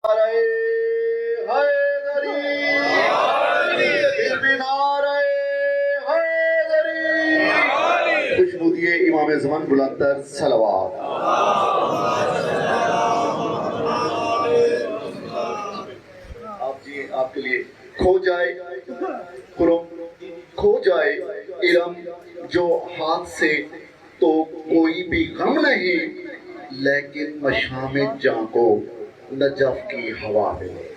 خوشبو دیے امام زمان بلندر صلوات. آپ کے لیے کھو جائے خرم، کھو جائے علم جو ہاتھ سے تو کوئی بھی غم نہیں، لیکن مشام جاں کو نجف کی ہوا ملے.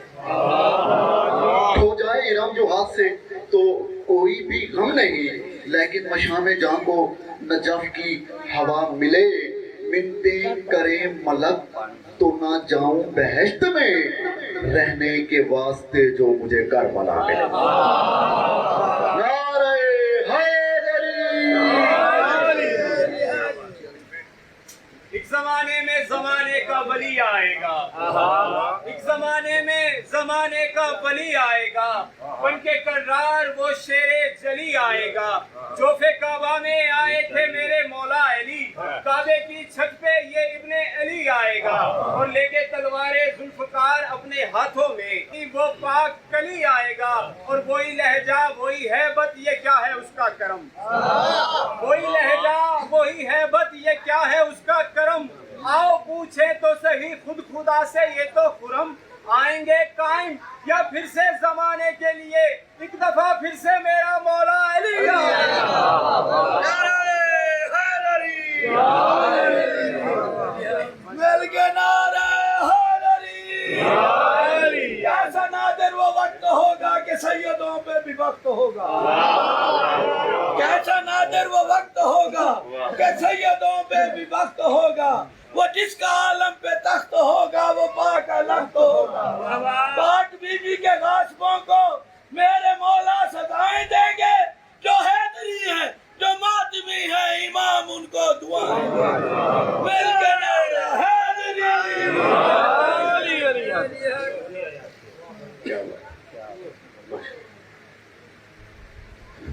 کھو جائے علم جو ہاتھ سے تو کوئی بھی غم نہیں، لیکن مشام جاں کو نجف کی ہوا ملے. منتیں کرے ملک تو نہ جاؤں بہشت میں، رہنے کے واسطے جو مجھے کربلا ملے. نعرہ حیدری. ایک زمانے میں زمانے کا ولی آئے گا، ایک زمانے میں زمانے کا ولی آئے گا، بن کے کرار وہ شیر جلی آئے گا. جوف کعبہ میں آئے تھے میرے مولا علی، کعبے کی چھت پہ یہ ابن علی آئے گا، اور لے کے تلوار ذوالفقار اپنے ہاتھوں میں وہ پاک کلی آئے گا. اور وہی لہجہ وہی ہیبت، یہ کیا ہے اس کا کرم. وہی لہجہ وہی ہیبت، یہ کیا ہے اس کا کرم. آؤ پوچھے تو صحیح خود خدا سے یہ تو خرم. آئیں گے قائم یا پھر سے زمانے کے لیے، ایک دفعہ پھر سے میرا مولا علی آئے گا. مل کے نعرہ حیدری. ایسا نادر وہ وقت ہوگا کہ سیدوں پہ بھی وقت ہوگا. کیسا نادر وہ وقت ہوگا کہ سیدوں پہ بھی وقت ہوگا. وہ جس کا عالم پہ تخت ہوگا وہ پاک الخت ہوگا. پاک بی بی کے غاصبوں کو میرے مولا سزائیں دیں گے. جو حیدری ہے، جو ماتمی ہے، امام ان کو دعائیں دیں گے. مل کے نعرہ حیدری.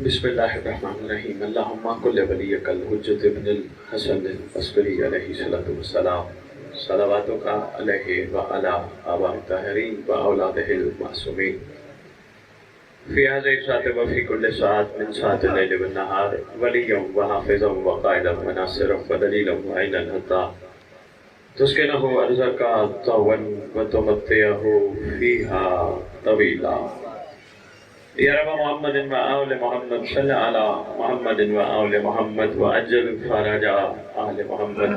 بسم اللہ الرحمن الرحیم. اللہم کل ولیک الحجۃ ابن الحسن العسکری علیہ الصلوۃ والسلام، صلواتک علیہ وعلی آباء الطاہرین واولادہ المعصومین، فی هذه الساعة وفی کل ساعة من ساعات اللیل والنہار، ولیا وحافظا وقائدا وناصرا ودلیلا وعینا حتی تسکنہ ارضک طوعا وتمتعہ فیہا طویلا. یا رب محمد و آل محمد صلی علی محمد و آل محمد وعجل فرج آل محمد.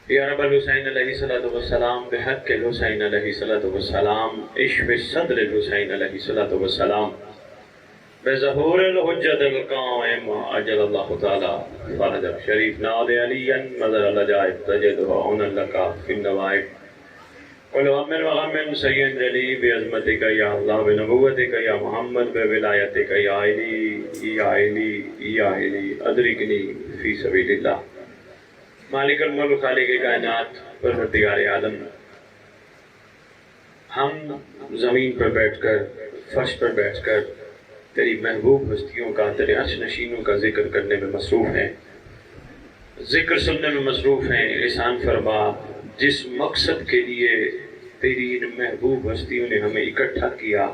یا رب الحسین علیہ الصلوۃ والسلام بحق الحسین علیہ الصلوۃ والسلام اشف صدر الحسین علیہ الصلوۃ والسلام بظہور الحجۃ القائم عجل اللہ تعالی فرج شریف ناد علی نظر العجائب تجد عون لک فی النوائب. قل امن وغمن سید علی بعظمتک یا اللہ بنبوتک یا محمد بولایتک یا علی یا علی یا علی ادرکنی فی سبیل اللہ. مالک الملک خالق کائنات پروردگار عالم، ہم زمین پر بیٹھ کر، فرش پر بیٹھ کر تیری محبوب ہستیوں کا، تیرے عرش نشینوں کا ذکر کرنے میں مصروف ہیں، ذکر سننے میں مصروف ہیں. احسان فرما جس مقصد کے لیے تیری ان محبوب ہستیوں نے ہمیں اکٹھا کیا،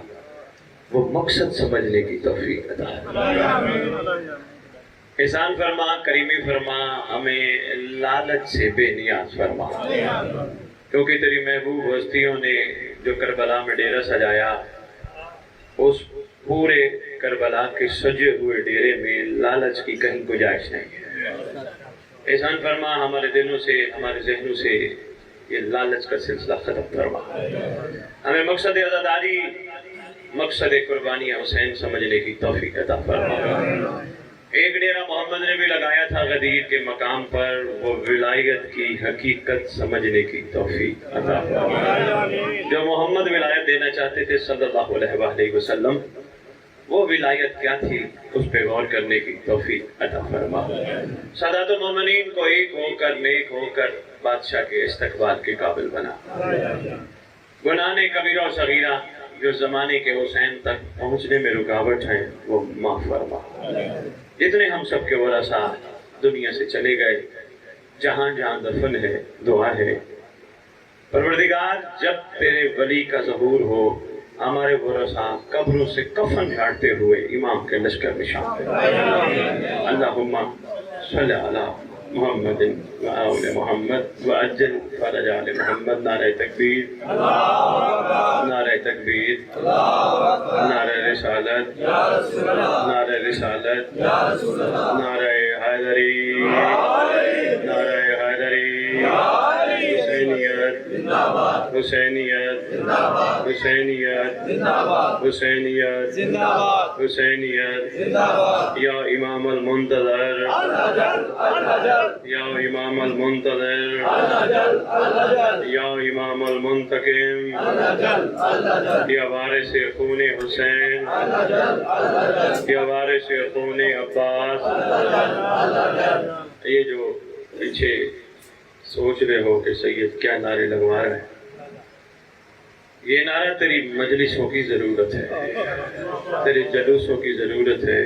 وہ مقصد سمجھنے کی توفیق عطا فرما. احسان فرما، کریمی فرما، ہمیں لالچ سے بے نیاز فرما، کیونکہ تیری محبوب ہستیوں نے جو کربلا میں ڈیرہ سجایا، اس پورے کربلا کے سجے ہوئے ڈیرے میں لالچ کی کہیں گنجائش نہیں ہے. احسان فرما ہمارے دلوں سے، ہمارے ذہنوں سے یہ لالچ کا سلسلہ ختم فرما. ہمیں مقصد عزاداری، مقصد قربانی حسین سمجھنے کی توفیق عطا فرما. ایک ڈیرہ محمد نے بھی لگایا تھا غدیر کے مقام پر، وہ ولایت کی حقیقت سمجھنے کی توفیق عطا فرما. جو محمد ولایت دینا چاہتے تھے صلی اللہ علیہ وآلہ وسلم، وہ ولایت کیا تھی اس پہ غور کرنے کی توفیق عطا فرما. سادات المومنین کو ایک ہو کر، نیک ہو کر بادشاہ کے استقبال کے قابل بنا. گناہ کبیرہ و صغیرہ جو زمانے کے حسین تک پہنچنے میں رکاوٹ ہیں وہ معاف فرما. جتنے ہم سب کے ورثاء دنیا سے چلے گئے، جہاں جہاں دفن ہے، دعا ہے پروردگار جب تیرے ولی کا ظہور ہو ہمارے ورثاء قبروں سے کفن جھاڑتے ہوئے امام کے لشکر میں شامل اللہم صلی علی محمد و آل محمد وعجل فرج آل محمد. نعرہ تکبیر، نعرہ تکبیر، نعرہ رسالت، نعرہ رسالت، نعرہ حیدری، نعرہ حیدری، حسینیت، حسینیت، حسینیت، حسینیت، حسینیت. یا امام المنتظر، یا امام المنتظر، یا امام المنتقم، یا وارث خون حسین، یا وارث خون عباس. یہ جو پیچھے سوچ رہے ہو کہ سید کیا نعرے لگوا رہا ہے، یہ نعرہ تیری مجلسوں کی ضرورت ہے، تیرے جلوسوں کی ضرورت ہے،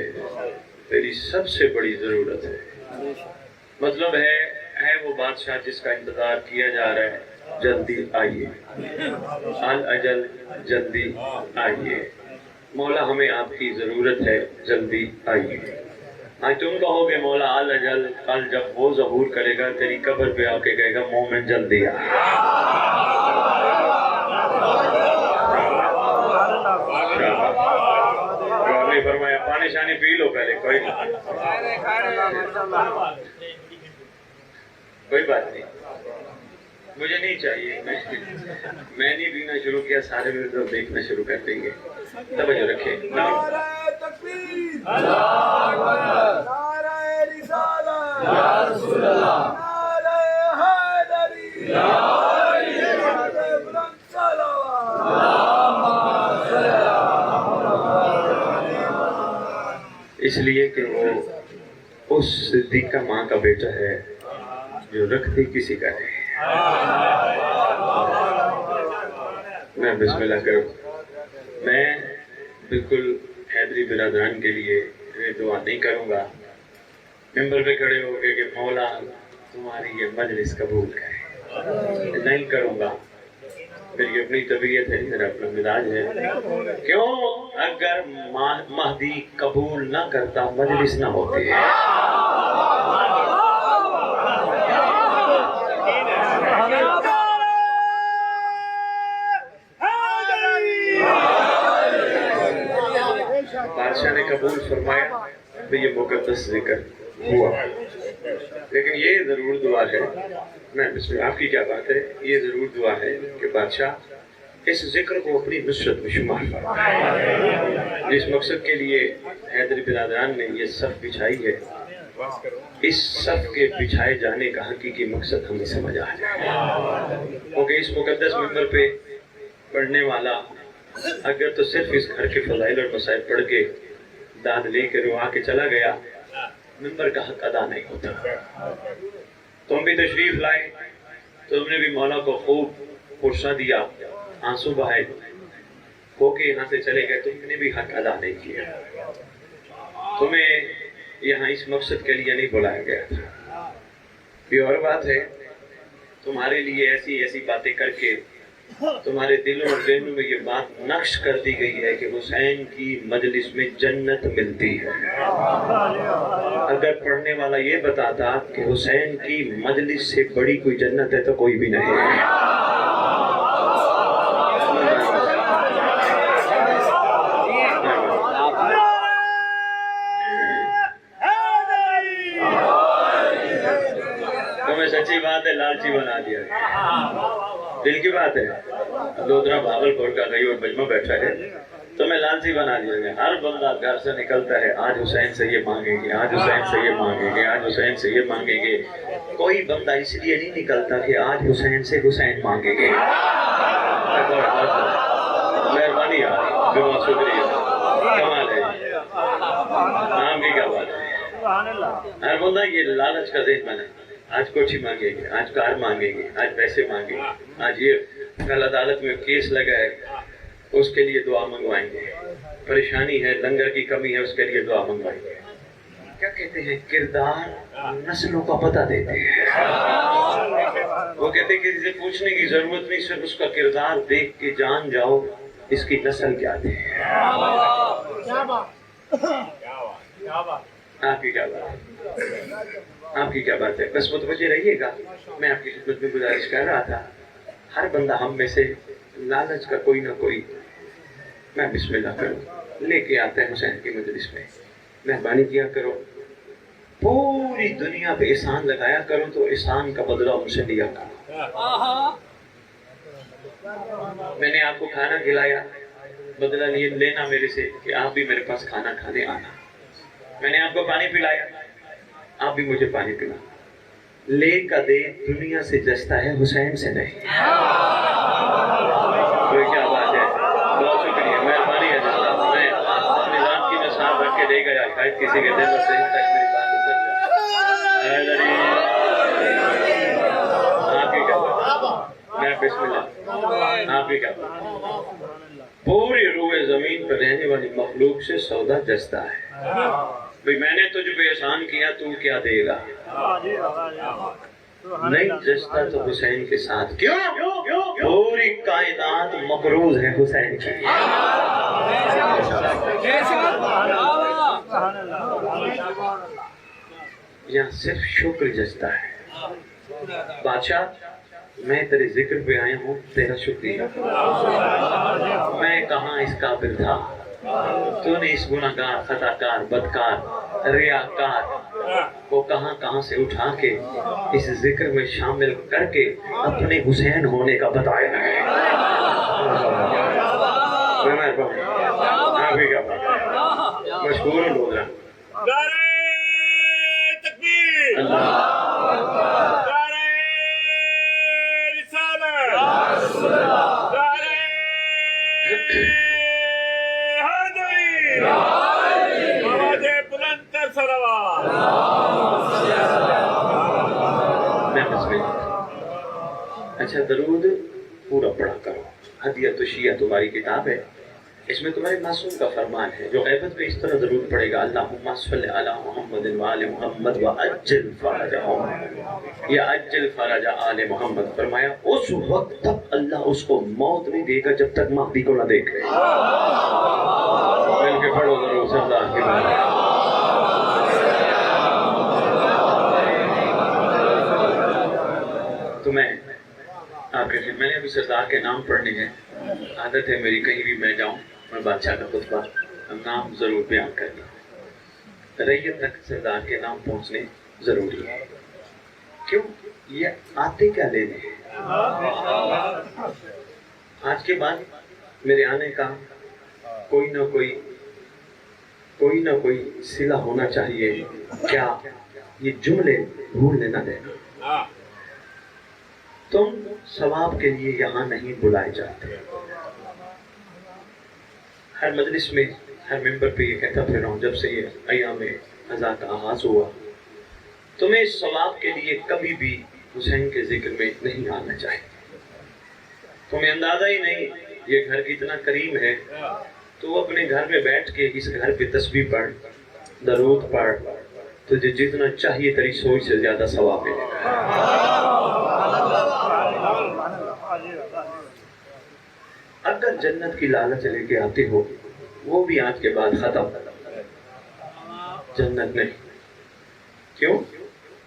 تیری سب سے بڑی ضرورت ہے. مطلب ہے وہ بادشاہ جس کا انتظار کیا جا رہا ہے، جلدی آئیے، الاجل جلدی آئیے. مولا ہمیں آپ کی ضرورت ہے، جلدی آئیے. آج تم کہو گے مولا الاجل، کل جب وہ ظہور کرے گا تیری قبر پہ آ کے کہے گا مومن جلدی آ. نے فرمایا پانی شانی پی لو پہلے، کوئی بات نہیں، مجھے نہیں چاہیے. میں نہیں پینا شروع کیا سارے میرے طرف دیکھنا شروع کر دیں گے. توجہ رکھیں. نعرہ تکبیر، نعرہ رسالت، یا رسول اللہ، نعرہ حیدری، نعرہ بلند صلوات. اس لیے کہ وہ اس صدیقہ ماں کا بیٹا ہے جو رکھتی کسی کا نہیں. میں بسم اللہ کروں. میں بالکل حیدری برادران کے لیے دعا نہیں کروں گا ممبر پہ کھڑے ہو کے کہ مولا تمہاری یہ مجلس قبول کرے، نہیں کروں گا. میری اپنی طبیعت ہے، میرا اپنا مزاج ہے. کیوں؟ اگر مہدی قبول نہ کرتا مجلس نہ ہوتی ہے. بادشاہ نے قبول فرمایا تو یہ مقدس ذکر ہوا. لیکن یہ ضرور دعا ہے، میں بسم اللہ، آپ کی کیا بات ہے، یہ ضرور دعا ہے کہ بادشاہ اس ذکر کو اپنی نصرت میں شمار فرمائے. جس مقصد کے لیے حیدری برادران نے یہ صف بچھائی ہے، اس صف کے بچھائے جانے کا حقیقی مقصد ہمیں سمجھ آ جائے. کیونکہ اس مقدس ممبر پہ پڑھنے والا اگر تو صرف اس گھر کے فضائل اور مسائل پڑھ کے داد لے کے روا کے چلا گیا، ممبر کا حق ادا نہیں ہوتا. تم بھی تشریف لائے، تم نے بھی مولا کو خوب پرسہ دیا، آنسو بہائے، ہو کے یہاں سے چلے گئے، تم نے بھی حق ادا نہیں کیا. تمہیں یہاں اس مقصد کے لیے نہیں بلایا گیا تھا. یہ اور بات ہے، تمہارے لیے ایسی ایسی باتیں کر کے تمہارے دلوں اور ذہنوں میں یہ بات نقش کر دی گئی ہے کہ حسین کی مجلس میں جنت ملتی ہے. اگر پڑھنے والا یہ بتاتا کہ حسین کی مجلس سے بڑی کوئی جنت ہے تو کوئی بھی نہیں ہے. تمہیں سچی بات ہے لالچی بنا دیا گیا. دل کی بات ہے. لودھرا بھاگلپور کا گئی اور مجمع بیٹھا ہے، تو میں لالچی بنا دیا گیا. ہر بندہ گھر سے نکلتا ہے، آج حسین سے یہ مانگیں گے، آج حسین سے یہ مانگیں گے، آج حسین سے یہ مانگیں گے. کوئی بندہ اس لیے نہیں نکلتا کہ آج حسین سے حسین مانگیں گے. مہربانی یار، بہت شکریہ، کمال ہے. نام کی کیا بات ہے. ہر بندہ یہ لالچ کا ذہن بنا، آج کوٹھی مانگیں گے، آج کار مانگیں گے، آج پیسے مانگیں گے، آج یہ کل عدالت میں کیس لگا ہے اس کے لیے دعا منگوائیں گے، پریشانی ہے، لنگر کی کمی ہے، اس کے لیے دعا منگوائیں گے. کیا کہتے ہیں کردار نسلوں کا پتہ دیتے ہیں. وہ کہتے ہیں کہ اسے پوچھنے کی ضرورت نہیں، صرف اس کا کردار دیکھ کے جان جاؤ اس کی نسل کیا تھی. آپ کی کیا بات ہے؟ آپ کی کیا بات ہے؟ بس متوجہ رہیے گا. میں آپ کی خدمت میں گزارش کر رہا تھا، ہر بندہ ہم میں سے لالچ کا کوئی نہ کوئی، میں بسم اللہ کروں، لے کے آتا ہے حسین کی مجلس میں. مہربانی کیا کرو، پوری دنیا پہ احسان لگایا کرو تو احسان کا بدلہ ان سے لیا کرو. میں نے آپ کو کھانا کھلایا، بدلہ لینا میرے سے کہ آپ بھی میرے پاس کھانا کھانے آنا. میں نے آپ کو پانی پلایا، آپ بھی مجھے پانی پلا. لے کا دے دنیا سے جستا ہے، حسین سے نہیں. کوئی کیا بات ہے؟ بہت شکریہ، مہربانی ہے جناب. میں اپنی ذات کی میں صاف رکھ کے دے گیا، شاید کسی کے دل میں صحیح تک میری بات اتر جائے. آپ کی کیا بات؟ میں بسم اللہ. آپ کی کیا بات؟ پوری روح زمین پر رہنے والی مخلوق سے سودا جستا ہے. بھئی میں نے تجھ پہ احسان کیا، تو کیا دے گا؟ نہیں جستا تو حسین کے ساتھ. کیوں؟ پوری کائنات مقروض ہے حسین کی. یہاں صرف شکر جستا ہے. بادشاہ میں تیرے ذکر پہ آیا ہوں، تیرا شکریہ. میں کہاں اس قابل تھا، تو نے اس گناہگار، خطاکار، بدکار، ریاکار کو کہاں کہاں سے اٹھا کے اس ذکر میں شامل کر کے اپنے حسین ہونے کا بتایا ہے. آپ بھی کیا بات ہے؟ مشکور ہوں بول رہا ہوں. تکبیر، اچھا درود پورا پڑھا کرو. ہدیۃ الشیعہ تمہاری کتاب ہے، اس میں تمہارے معصوم کا فرمان ہے. جو غیبت میں اس طرح درود پڑھے گا، اللہم صلی علی محمد وآل محمد وعجل فرجہم، یا عجل فرج آل محمد. فرمایا اس وقت تک اللہ اس کو موت نہیں دے گا جب تک مہدی کو نہ دیکھ لے. مل کے پڑھو ضرور سردار کی بات. تو میں آپ کے میں نے ابھی سردار کے نام پڑھنے ہیں. عادت ہے میری کہیں بھی میں جاؤں میں بادشاہ کا خطبہ نام ضرور بیان کرنا. ریت تک سردار کے نام پہنچنے ضروری ہے. کیوں؟ یہ آتے کیا لینے ہیں. آج کے بعد میرے آنے کا کوئی نہ کوئی صلہ ہونا چاہیے. کیا یہ جملے بھولنے نہ دینا. تم ثواب کے لیے یہاں نہیں بلائے جاتے. ہر مجلس میں، ہر ممبر پہ یہ کہتا پھر رہا ہوں جب سے یہ ایام عزا کا آغاز ہوا، تمہیں ثواب کے لیے کبھی بھی حسین کے ذکر میں نہیں آنا چاہیے. تمہیں اندازہ ہی نہیں یہ گھر کتنا کریم ہے. تو اپنے گھر میں بیٹھ کے اس گھر پہ تسبیح پڑھ، درود پڑھ، تجھے جتنا چاہیے تیری سوچ سے زیادہ ثواب ملے گا. اگر جنت کی لالچ لے کے آتے ہو، وہ بھی آج کے بعد ختم. جنت نہیں. کیوں؟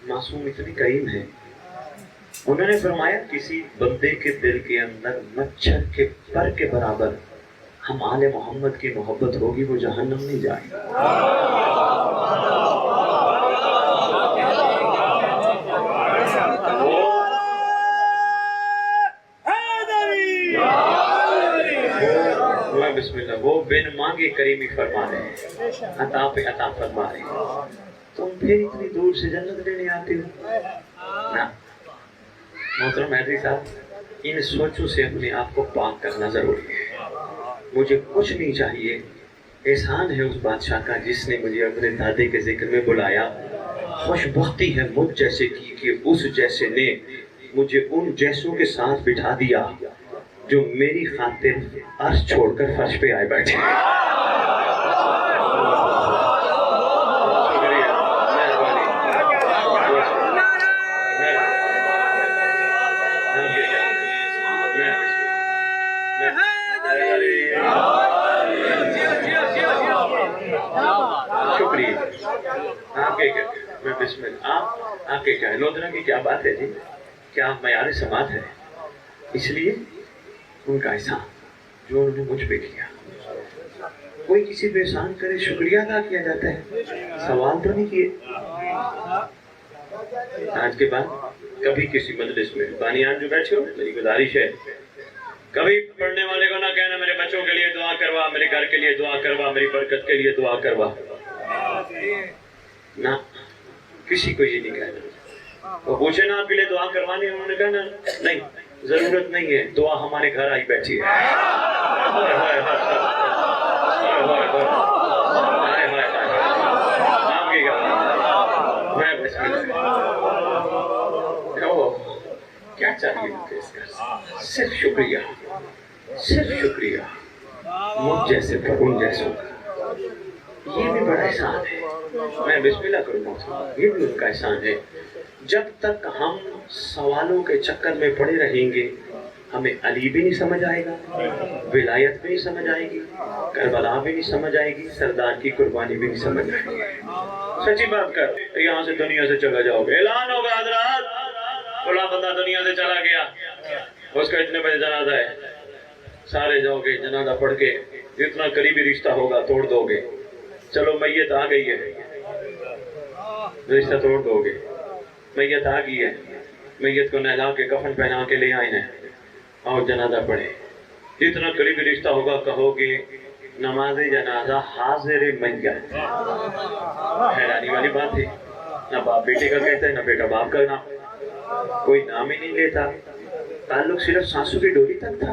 معصوم اتنی کریم ہے. انہوں نے فرمایا کسی بندے کے دل کے اندر مچھر کے پر کے برابر ہم آل محمد کی محبت ہوگی، وہ جہنم نہیں جائے گا. بسم اللہ. وہ بن مانگے کریمی فرما رہے ہیں، عطا پہ عطا فرما رہے ہیں. تم پھر اتنی دور سے جنت لینے آتے ہو نا. محترم حیدری صاحب، ان سوچوں سے اپنے آپ کو پاک کرنا ضروری ہے. مجھے کچھ نہیں چاہیے. احسان ہے اس بادشاہ کا جس نے مجھے اپنے دادے کے ذکر میں بلایا. خوش بختی ہے مجھ جیسے کی کہ اس جیسے نے مجھے ان جیسوں کے ساتھ بٹھا دیا جو میری خاطر عرش چھوڑ کر فرش پہ آئے بیٹھے. شکریہ. آپ کے کیا میں بسم اللہ آپ کے کیا ہے لودھرا کی کیا بات ہے جی کیا معیار سماعت ہے اس لیے ان کا احسان جو انہوں نے مجھ پہ کیا کوئی کسی پہ احسان کرے شکریہ ادا کیا جاتا ہے سوال تو نہیں کیے آج کے بعد کبھی کسی مجلس میں بانیان جو بیٹھے ہو میری گزارش ہے کبھی پڑھنے والے کو نہ کہنا میرے بچوں کے لیے دعا کروا میرے گھر کے لیے دعا کروا میری برکت کے لیے دعا کروا نہ کسی کو یہ نہیں کہنا وہ پوچھے نا آپ کے لیے دعا کروانی انہوں نے کہنا نہیں ضرورت نہیں ہے دعا ہمارے گھر آئی بیٹھی ہے آپ کی میں کیا چاہیے مجھے اس کا صرف شکریہ مجھ جیسے ان جیسوں کا یہ بھی بڑا احسان ہے میں بسم اللہ کروں گا یہ بھی ان کا احسان ہے جب تک ہم سوالوں کے چکر میں پڑے رہیں گے ہمیں علی بھی نہیں سمجھ آئے گا ولایت بھی نہیں سمجھ آئے گی کربلا بھی نہیں سمجھ آئے گی سردار کی قربانی بھی نہیں سمجھ آئے گی سچی بات کر یہاں سے دنیا سے چلا جاؤ گے اعلان ہوگا حضرات بڑا بندہ دنیا سے چلا گیا اس کا اتنے بجے جنازہ ہے سارے جاؤ گے جنازہ پڑھ کے جتنا قریبی رشتہ ہوگا توڑ دو گے چلو میت آ گئی ہے رشتہ توڑ دو گے میت آ گئی ہے میت کو نہلا کے کفن پہنا کے لے آئے ہیں اور جنازہ پڑھے جتنا قریبی رشتہ ہوگا کہو گے نماز جنازہ حاضر میت حیرانی والی بات ہے نہ باپ بیٹے کا کہتا ہے نہ بیٹا باپ کا نام کوئی نام ہی نہیں لیتا تعلق صرف سانسوں کی ڈوری تک تھا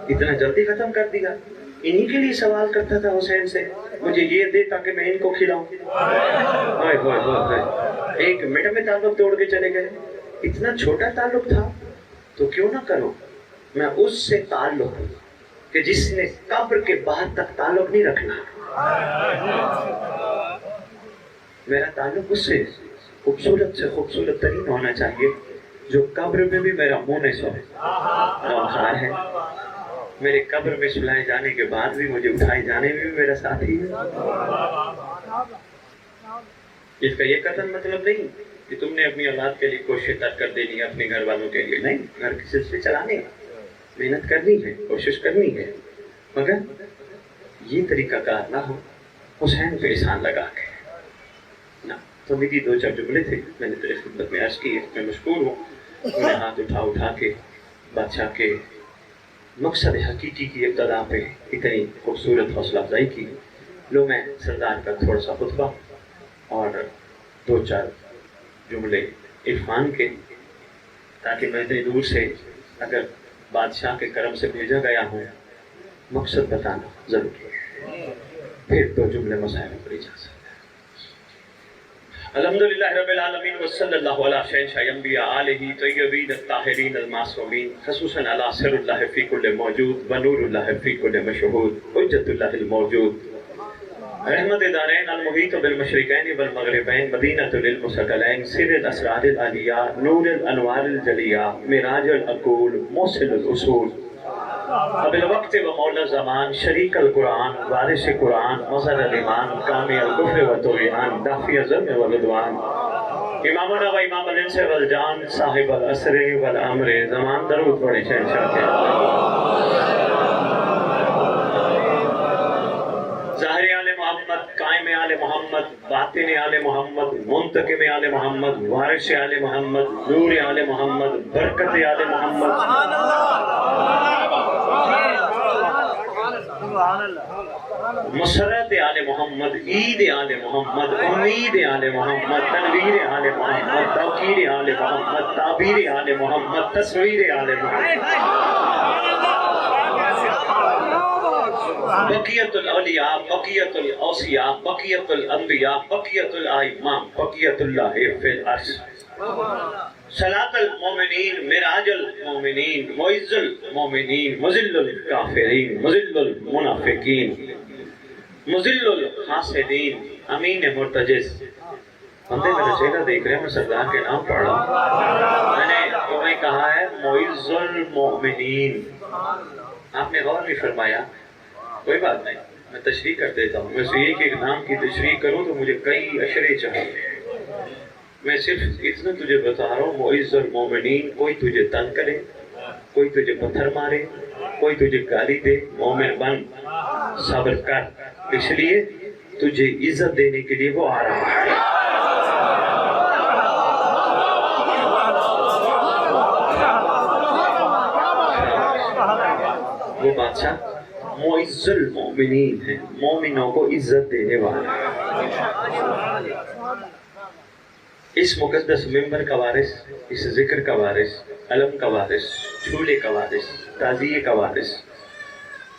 اتنا جلدی ختم کر دیا انہی کے لیے سوال کرتا تھا حسین سے مجھے یہ دے تاکہ میں ان کو کھلاؤں ایک منٹ میں تعلق توڑ کے چلے گئے اتنا چھوٹا تعلق تھا تو کیوں نہ کرو میں اس سے تعلق کہ جس نے قبر کے بعد تک تعلق نہیں رکھنا میرا تعلق اس سے خوبصورت ترین ہونا چاہیے جو قبر میں بھی میرا منہ نہیں سوئے نوخار ہے میرے قبر میں سلائے جانے کے بعد بھی مجھے اٹھائے جانے میں بھی میرا ساتھی ہے اس کا یہ قتل مطلب نہیں کہ تم نے اپنی اولاد کے لیے کوشش ترک کر دینی ہے اپنے گھر والوں کے لیے نہیں گھر کے سلسلے چلانے محنت کرنی ہے کوشش کرنی ہے مگر یہ طریقہ کار نہ ہو حسین پہ احسان لگا کے نہ تو میری دو چار جملے تھے میں نے تیرے خدمت میں عرض کی ہے میں مشکور ہوں انہیں ہاتھ اٹھا کے بادشاہ کے مقصد حقیقی کی ابتدا پہ اتنی خوبصورت حوصلہ افزائی کی لو میں سردار کا تھوڑا سا خطبہ اور دو چار جملے عرفان کے تاکہ میں اتنی دور سے اگر بادشاہ کے کرم سے بھیجا گیا ہوں مقصد بتانا ضروری ہے پھر دو جملے مسائل پر اجازت الحمدللہ رب العالمین وصلی اللہ علی شہنشاہ انبیاء آلہ طیبین الطاہرین المعصومین خصوصاً علی سر اللہ فی کل موجود و نور اللہ فی کل مشہود حجت اللہ الموجود رحمت دارین المحیط بالمشرقین والمغربین مدینۃ للمثقلین سر الاسرار العلیاء نور الانوار الجلیاء معراج العقول موصل الاصول ابل وقت و مولا زمان شریک القرآن وارث قرآن مظہر الایمان کامی الکفر و طغیان دافع الظلم والعدوان امامنا و امام الانس والجان صاحب العصر والامر زمان درود پڑھیں شہنشاہ کے ظاہر آل محمد قائم آل محمد باطن آل محمد منتقم آل محمد وارث آل محمد نور آل محمد برکت آل محمد مسرت آل محمد عید آل محمد امید آل محمد تنویر آل محمد توقیر آل محمد تعبیر آل محمد تصویر آل محمد بقیت الاولیاء بقیت الاوصیاء بقیت الانبیاء بقیت الائمام بقیت اللہ فی الارض صلاة المومنین معراج المومنین معز المومنین مذل الکافرین مذل المنافقین مذل الحاسدین امین مرتجز بندے میرا چہرہ دیکھ رہے ہیں میں سردار کے نام پڑھ رہا ہوں میں نے تمہیں کہا ہے معز المومنین آپ نے غور نہیں فرمایا کوئی بات نہیں میں تشریح کر دیتا ہوں. بس ایک ایک نام کی تشریح کروں تو مجھے کئی اشرے چاہیے. میں صرف اتنا تجھے بتا رہا ہوں معز المومنین. کوئی تجھے تنگ کرے, کوئی تجھے پتھر مارے, کوئی تجھے گالی دے, مومن بن, صبر کر, اس لیے تجھے عزت دینے کے لیے وہ آ رہا ہے. وہ بادشاہ معز المومنین ہے, مومنوں کو عزت دینے والا ہے. اس مقدس منبر کا وارث, اس ذکر کا وارث, علم کا وارث, جھولے کا وارث, تعزیے کا وارث,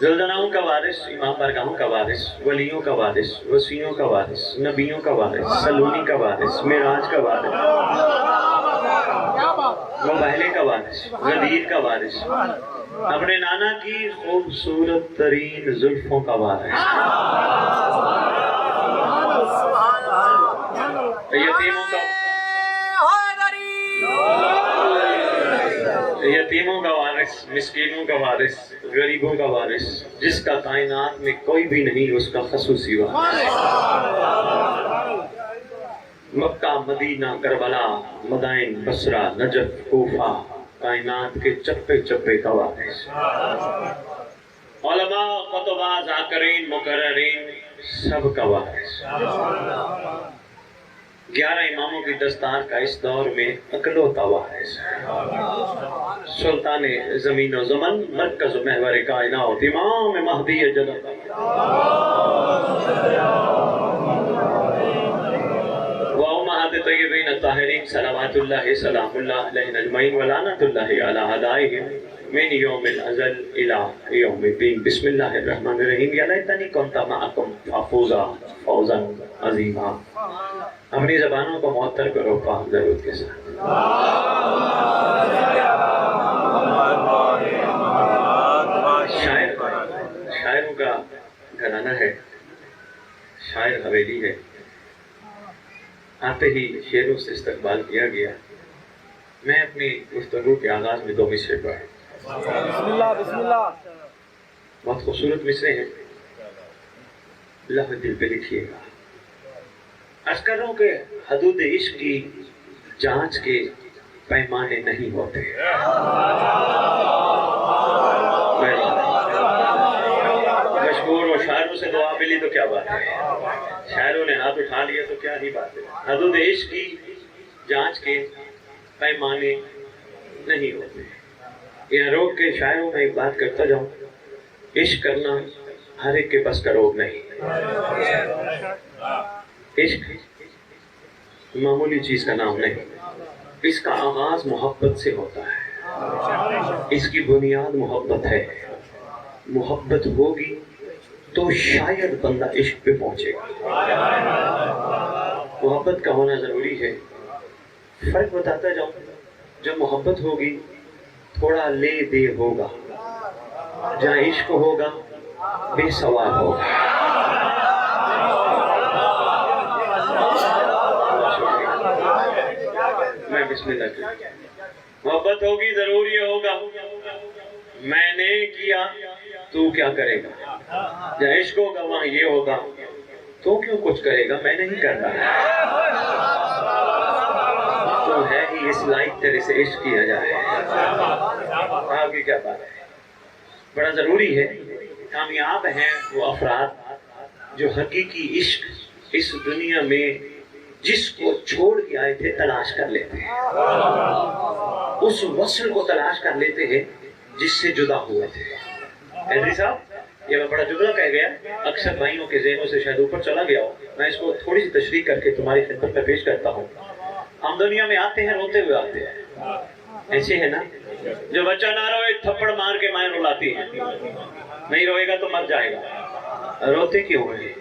زلزلاؤں کا وارث, امام بارگاہوں کا وارث, ولیوں کا وارث, وسیعوں کا وارث, نبیوں کا وارث, سلونی کا وارث, معراج کا وارث, مبہلے کا وارث, غدیر کا وارث, اپنے نانا کی خوبصورت ترین زلفوں کا وارث, یتیموں کا وارث, مسکینوں کا وارث, غریبوں کا وارث, جس کا کائنات میں کوئی بھی نہیں اس کا خصوصی وارث. مکہ, مدینہ, کربلا, مدائن, بصرہ, نجف, کوفہ, کائنات کے چپے چپے کا وارث. علماء, خطباء, ذاکرین, مقررین, سب کا وارث. 11 اماموں کی دستار کا اس دور میں اکلوتا وارث. سلطان زمین و زمن, مرکز و محور کائنات, امام مہدی جدت, وامہات طیبین الطاہرین صلوات اللہ سلام اللہ علیہم اجمعین ولعنت اللہ علی اعدائہم من یوم الازل الى یوم الدین. بسم اللہ الرحمن الرحیم. یا لیتنی کنت معکم فافوزا فوزا عظیما. اپنی زبانوں کو معطر کرو پاک درود کے ساتھ. شاعروں کا گھرانہ ہے, شاعر حویلی ہے. آتے ہی شعروں سے استقبال کیا گیا. میں اپنی گفتگو کے آغاز میں 2 مصرے پڑھوں. بسم اللہ بسم اللہ. بہت خوبصورت مصرے ہیں, لفظ دل پہ لکھیے گا. عرض کر رہا ہوں کہ حدود عشق کی جانچ کے پیمانے نہیں ہوتے. مشہور و شاعروں سے دعا ملی تو کیا بات ہے, شاعروں نے ہاتھ اٹھا لیا تو کیا ہی بات ہے. حدود عشق کی جانچ کے پیمانے نہیں ہوتے. یہاں روک کے شاعروں میں ایک بات کرتا جاؤں, عشق کرنا ہر ایک کے بس کا روگ نہیں. عشق معمولی چیز کا نام نہیں. اس کا آغاز محبت سے ہوتا ہے, اس کی بنیاد محبت ہے. محبت ہوگی تو شاید بندہ عشق پہ پہنچے گا. محبت کا ہونا ضروری ہے. فرق بتاتا جاؤں, جب محبت ہوگی تھوڑا لے دے ہوگا, جہاں عشق ہوگا بے سوال ہوگا. میں بسم اللہ کروں. محبت ہوگی ضرور یہ ہوگا میں نے کیا تو کیا کرے گا. جہاں عشق ہوگا وہاں یہ ہوگا تو کیوں کچھ کرے گا, میں نہیں کرتا. تو ہے ہی اس لائق تیرے سے عشق کیا جائے. آپ کی کیا بات ہے. بڑا ضروری ہے. کامیاب ہیں وہ افراد جو حقیقی عشق اس دنیا میں جس کو چھوڑ کے آئے تھے تلاش کر لیتے ہیں. اس وصل کو تلاش کر لیتے ہیں جس سے جدا ہوئے تھے. حیدری صاحب, یہ میں بڑا جملہ کہہ گیا, اکثر بھائیوں کے ذہنوں سے شاید اوپر چلا گیا ہو. میں اس کو تھوڑی سی تشریح کر کے تمہاری خدمت میں پیش کرتا ہوں. ہم دنیا میں آتے ہیں روتے ہوئے آتے ہیں. ایسے ہے نا, جو بچہ نہ روئے تھپڑ مار کے مائیں رلاتی ہیں, نہیں روئے گا تو مر جائے گا. روتے کیوں ہیں؟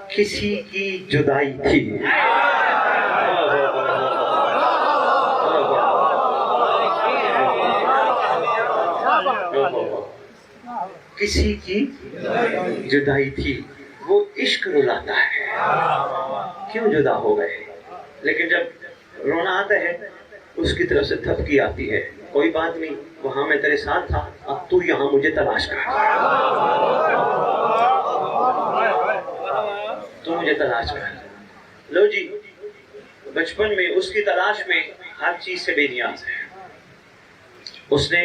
کسی کی جدائی تھی. کسی کی جدائی تھی, وہ عشق رلاتا ہے. کیوں جدا ہو گئے؟ لیکن جب رونا آتا ہے اس کی طرف سے تھپکی آتی ہے, کوئی بات نہیں, وہاں میں تیرے ساتھ تھا, اب تو یہاں مجھے تلاش کر. مجھے تلاش کر. لو جی، بچپن میں اس کی تلاش میں ہر چیز سے بے نیاز ہے. اس نے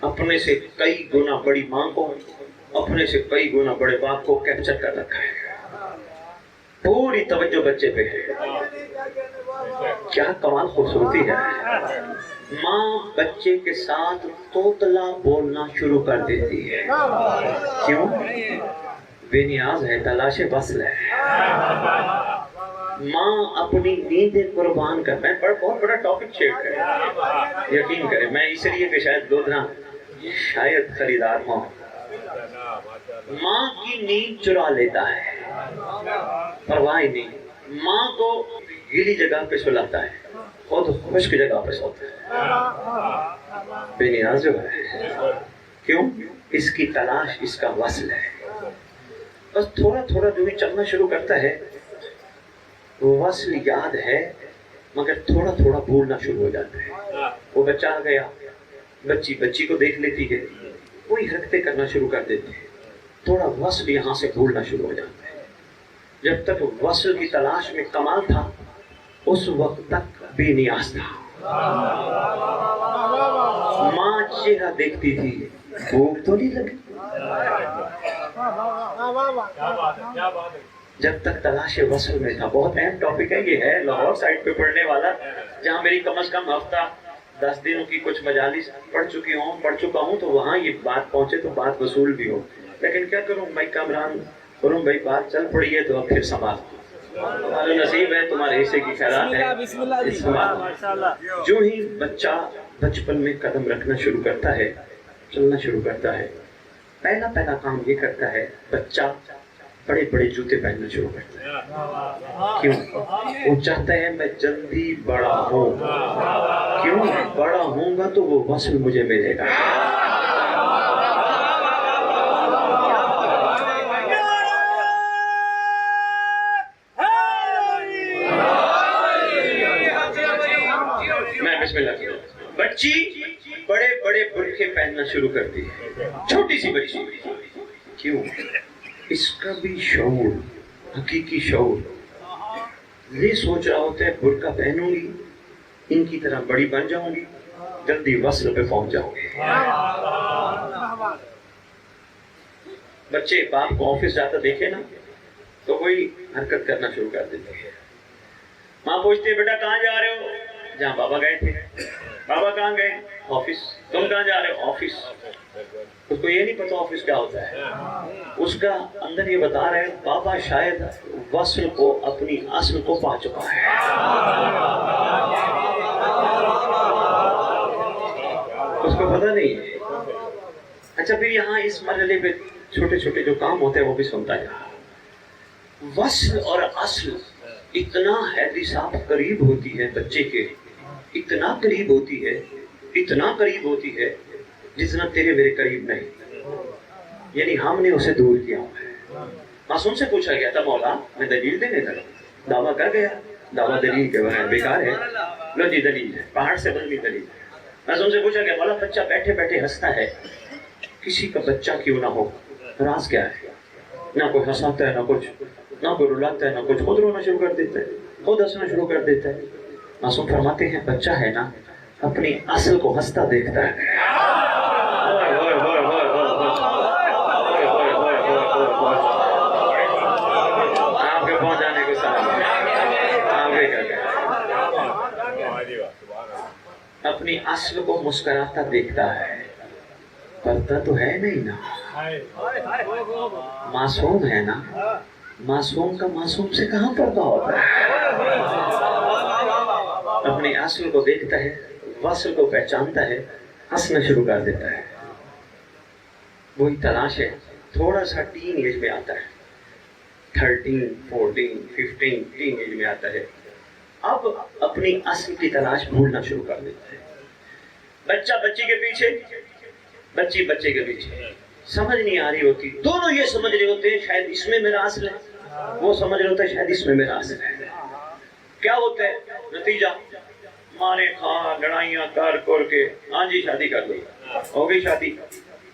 اپنے سے کئی گنا بڑی ماں کو، اپنے سے کئی گنا بڑے باپ کو کیپچر کر رکھا ہے. پوری توجہ بچے پہ ہے. کیا کمال خوبصورتی ہے. ماں بچے کے ساتھ توتلا بولنا شروع کر دیتی ہے. کیوں؟ بے نیاز ہے، تلاش وصل ہے. ماں اپنی نیندیں قربان کر، میں بہت بڑا ٹاپک چھیڑ کر، یقین کریں میں اس لیے کہ شاید گودنا شاید خریدار ہوں. ماں کی نیند چرا لیتا ہے، پرواہ نہیں. ماں کو گیلی جگہ پہ سلاتا ہے، خود خشک جگہ پہ سوتا ہے. بے نیاز جو ہے. کیوں؟ اس کی تلاش اس کا وصل ہے. بس تھوڑا تھوڑا جو بھی چلنا شروع کرتا ہے، وصل یاد ہے مگر تھوڑا تھوڑا بھولنا شروع ہو جاتا ہے. وہ بچہ آ گیا، بچی کو دیکھ لیتی ہے، وہی حرکتیں کرنا شروع کر دیتی ہے. تھوڑا وصل یہاں سے بھولنا شروع ہو جاتا ہے. جب تک وصل کی تلاش میں کمال تھا، اس وقت تک بے نیاز تھا. ماں چہرہ دیکھتی تھی، بھوک تو نہیں لگی. جب تک تلاش وصل میں تھا. بہت اہم ٹاپک ہے یہ، ہے لاہور سائٹ پہ پڑھنے والا، جہاں میری کم از کم ہفتہ 10 دنوں کی کچھ مجالس پڑھ چکا ہوں، تو وہاں یہ بات پہنچے تو بات وصول بھی ہو. لیکن کیا کروں بھائی کامران، کروں بھائی بات چل پڑی ہے تو اب پھر سنبھال. نصیب ہے تمہارے حصے کی خیرات ہے. جو ہی بچہ بچپن میں قدم رکھنا شروع کرتا ہے، چلنا شروع کرتا ہے، پہلا کام یہ کرتا ہے، بچہ بڑے بڑے جوتے پہننا شروع کرتا ہے. کیوں؟ وہ چاہتا ہے میں جلدی بڑا ہوں. کیوں؟ بڑا ہوں گا تو وہ وصل مجھے ملے گا. میں بسم اللہ. بچی بڑے بڑے برقعے پہننا شروع کرتی ہے، چھوٹی سی بچی. کیوں؟ اس کا بھی شعور، حقیقی شعور یہ سوچ رہا ہوتا ہے برقع پہنوں گی، ان کی طرح بڑی بن جاؤں گی، جلدی وصل پہ پہنچ جاؤں گی. بچے باپ کو آفس جاتا دیکھے نا تو کوئی حرکت کرنا شروع کر دیتے ہیں. ماں پوچھتے ہیں بیٹا کہاں جا رہے ہو؟ جہاں بابا گئے تھے. بابا کہاں گئے؟ آفس. تم کہاں جا رہے ہو؟ آفس. اس کو یہ نہیں پتا آفس کیا ہوتا ہے. اس کا اندر یہ بتا رہے ہیں بابا شاید وصل کو، اپنی اصل کو پا چکا ہے. اس کو پتا نہیں ہے. اچھا پھر یہاں اس مرحلے پہ چھوٹے چھوٹے جو کام ہوتے ہیں وہ بھی سنتا ہے. وصل اور اصل اتنا حیدری صاحب قریب ہوتی ہے بچے کے، اتنا قریب ہوتی ہے، اتنا قریب ہوتی ہے جتنا تیرے میرے قریب نہیں. یعنی ہم نے اسے دور کیا ہوا ہے. معصوم سے پوچھا گیا تھا مولا میں دلیل دینے لگا، دعویٰ کر گیا، دعویٰ دلیل کے بغیر بیکار ہے. لو جی دلیل ہے، پہاڑ سے بنی دلیل ہے. معصوم سے پوچھا گیا مولا بچہ بیٹھے بیٹھے ہنستا ہے، کسی کا بچہ کیوں نہ ہو، راز کیا ہے؟ نہ کوئی ہنساتا ہے، نہ کچھ، نہ کوئی رلاتا ہے، نہ کچھ، خود رونا شروع کر دیتا ہے، خود ہنسنا شروع کر دیتا ہے. معصوم فرماتے ہیں بچہ ہے نا اپنی اصل کو ہنستا دیکھتا ہے. آپ کے پہنچانے کو سلام. اپنی اصل کو مسکراتا دیکھتا ہے. پردہ تو ہے نہیں نا، معصوم ہے نا. معصوم کا معصوم سے کہاں پردہ ہوتا ہے؟ اپنی اصل کو دیکھتا ہے، وصل کو پہچانتا ہے، ہنسنا شروع کر دیتا ہے. وہی تلاش ہے. تھوڑا سا ٹین ایج میں آتا ہے، 13 14 15 ٹین ایج میں آتا ہے. اب اپنی اصل کی تلاش بھولنا شروع کر دیتا ہے. بچہ بچی کے پیچھے، بچی بچے کے پیچھے. سمجھ نہیں آ رہی ہوتی. دونوں یہ سمجھ رہے ہوتے ہیں شاید اس میں میرا اصل ہے، وہ سمجھ رہے ہوتا ہے شاید اس میں میرا اصل ہے. کیا ہوتا ہے نتیجہ؟ مارے کھا لڑائیاں کر کے ہاں جی شادی کر لی، ہو گئی شادی.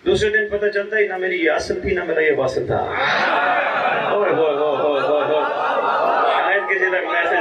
دوسرے دن پتہ چلتا ہی نہ میری یہ اصل تھی نہ میرا یہ وصل تھا.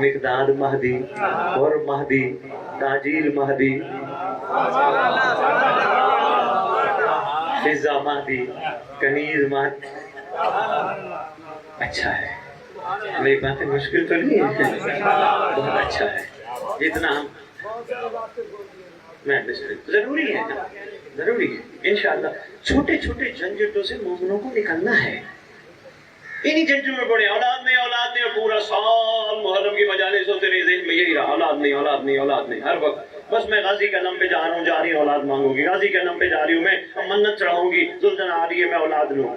مقداد مہدی اور مہدی تاجیل مہدی فضا مہدی کنیز مہدی. اچھا ہے, میری باتیں مشکل تو نہیں ہے, بہت اچھا ہے. جتنا ہم میں ضروری ہے نا, ضروری ہے انشاءاللہ. چھوٹے چھوٹے جھنجھٹوں سے مومنوں کو نکلنا ہے. انہی جھنجھٹوں میں پڑے اولاد نہیں, اور پورا سال محرم کی مجالس ہوتے رہے, ذہن میں یہی رہا اولاد نہیں ہر وقت. بس میں غازی کے نام پہ جا رہا ہوں, اولاد مانگوں گی, غازی کے نام پہ جا رہی ہوں, میں منت چڑھاؤں گی, زلجھنا آ رہی ہے میں اولاد لوں.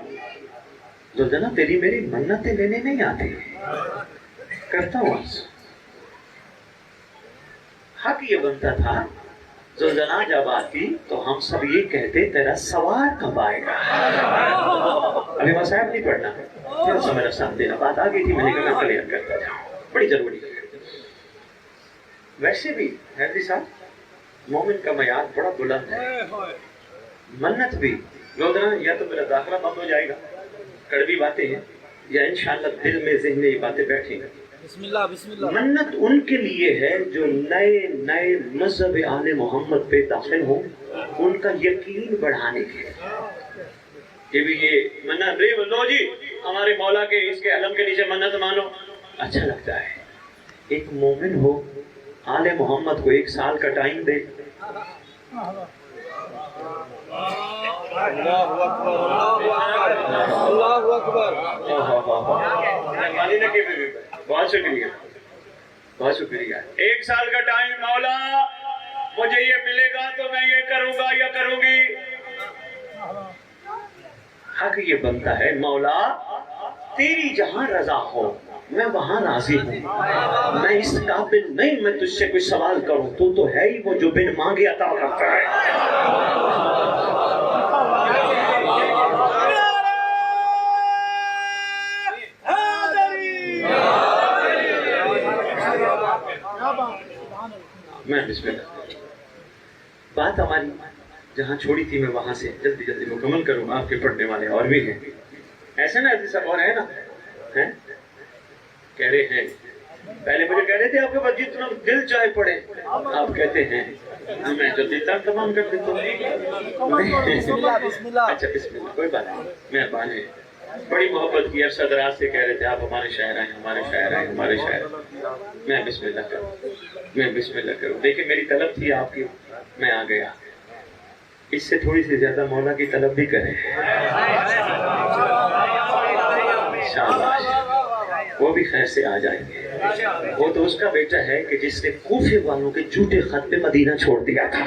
زلجھنا تیری میری منتیں لینے نہیں آتی, کرتا ہوں آج. حق یہ بنتا تھا زلجھنا جب آتی تو ہم سب یہ کہتے تیرا سوار کب آئے گا. ابھی مسائب نہیں پڑھنا, تھوڑا سا میرا ساتھ دینا. بات آ گئی تھی, میں نے کہا کلیئر کرتا جاؤں, بڑی ضروری ہے. ویسے بھی حیدری صاحب مومن کا معیار بڑا بلند ہے. منت بھی زلجھنا یا تو میرا داخلہ بند ہو جائے گا, کڑوی باتیں ہیں, یا انشاءاللہ دل میں ذہن میں یہ باتیں بیٹھیں گی. بسم اللہ بسم اللہ. منت ان کے لیے ہے جو نئے مذہب آل محمد پہ داخل ہوں, ان کا یقین بڑھانے کے لیے. یہ بھی یہ منت لو جی ہمارے مولا کے اس کے علم کے نیچے منت مانو, اچھا لگتا ہے. ایک مومن ہو آل محمد کو 1 سال کا ٹائم دے, اللہ اکبر. بہت شکریہ, بہت شکریہ. 1 سال کا ٹائم, مولا مجھے یہ ملے گا تو میں یہ کروں گا یا کروں گی. حق یہ بنتا ہے مولا تیری جہاں رضا ہو میں وہاں راضی ہوں. میں اس قابل نہیں میں تجھ سے کوئی سوال کروں, تو ہے ہی وہ جو بن مانگے عطا کرتا ہے. میں بسم اللہ. بات ہماری جہاں چھوڑی تھی میں وہاں سے جلدی مکمل کروں. آپ کے پڑھنے والے اور بھی ہیں ایسے نا, ایسے سب اور ہے نا, کہہ رہے ہیں. پہلے مجھے کہہ رہے تھے آپ کے پاس جتنا دل چاہے پڑھے, آپ کہتے ہیں میں جلدی تک تمام کر دیتا ہوں. اچھا بسم اللہ, کوئی بات نہیں, مہربان ہے. بڑی محبت کی عرصہ دراز سے کہہ رہے تھے آپ ہمارے شاعر ہیں, ہمارے شاعر ہیں, ہمارے شاعر. میں بسم اللہ کروں. دیکھیں میری طلب تھی آپ کی, میں آ گیا. اس سے تھوڑی سی زیادہ مولا کی طلب بھی کریں. شاباش, وہ بھی خیر سے آ جائیں گے. وہ تو اس کا بیٹا ہے کہ جس نے کوفے والوں کے جھوٹے خط پہ مدینہ چھوڑ دیا تھا.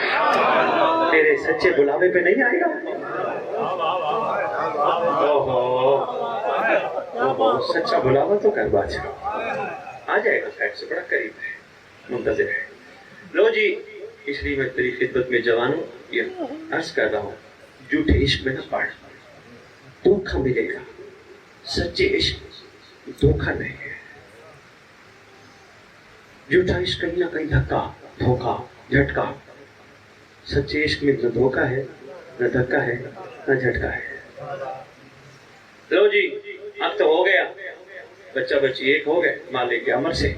تیرے سچے بلاوے پہ نہیں آئے گا. سچا بلاوا تو کر بادشاہ آ جائے گا, خیر سے بڑا قریب ہے, منتظر ہے. لو جی, اس لیے میں تیری خدمت میں جوانوں یہ عرض کر رہا ہوں, جھوٹے عشق میں نہ پڑ, دھوکہ ملے گا. سچے عشق دھوکہ نہیں ہے. جھوٹا عشق کہیں نہ کہیں دھکا, دھوکہ, جھٹکا. سچے عشق میں نہ دھوکہ ہے, نہ دھکا ہے, نہ جھٹکا ہے. لو جی اب تو ہو گیا, بچہ بچی ایک ہو گئے مالک کے امر سے.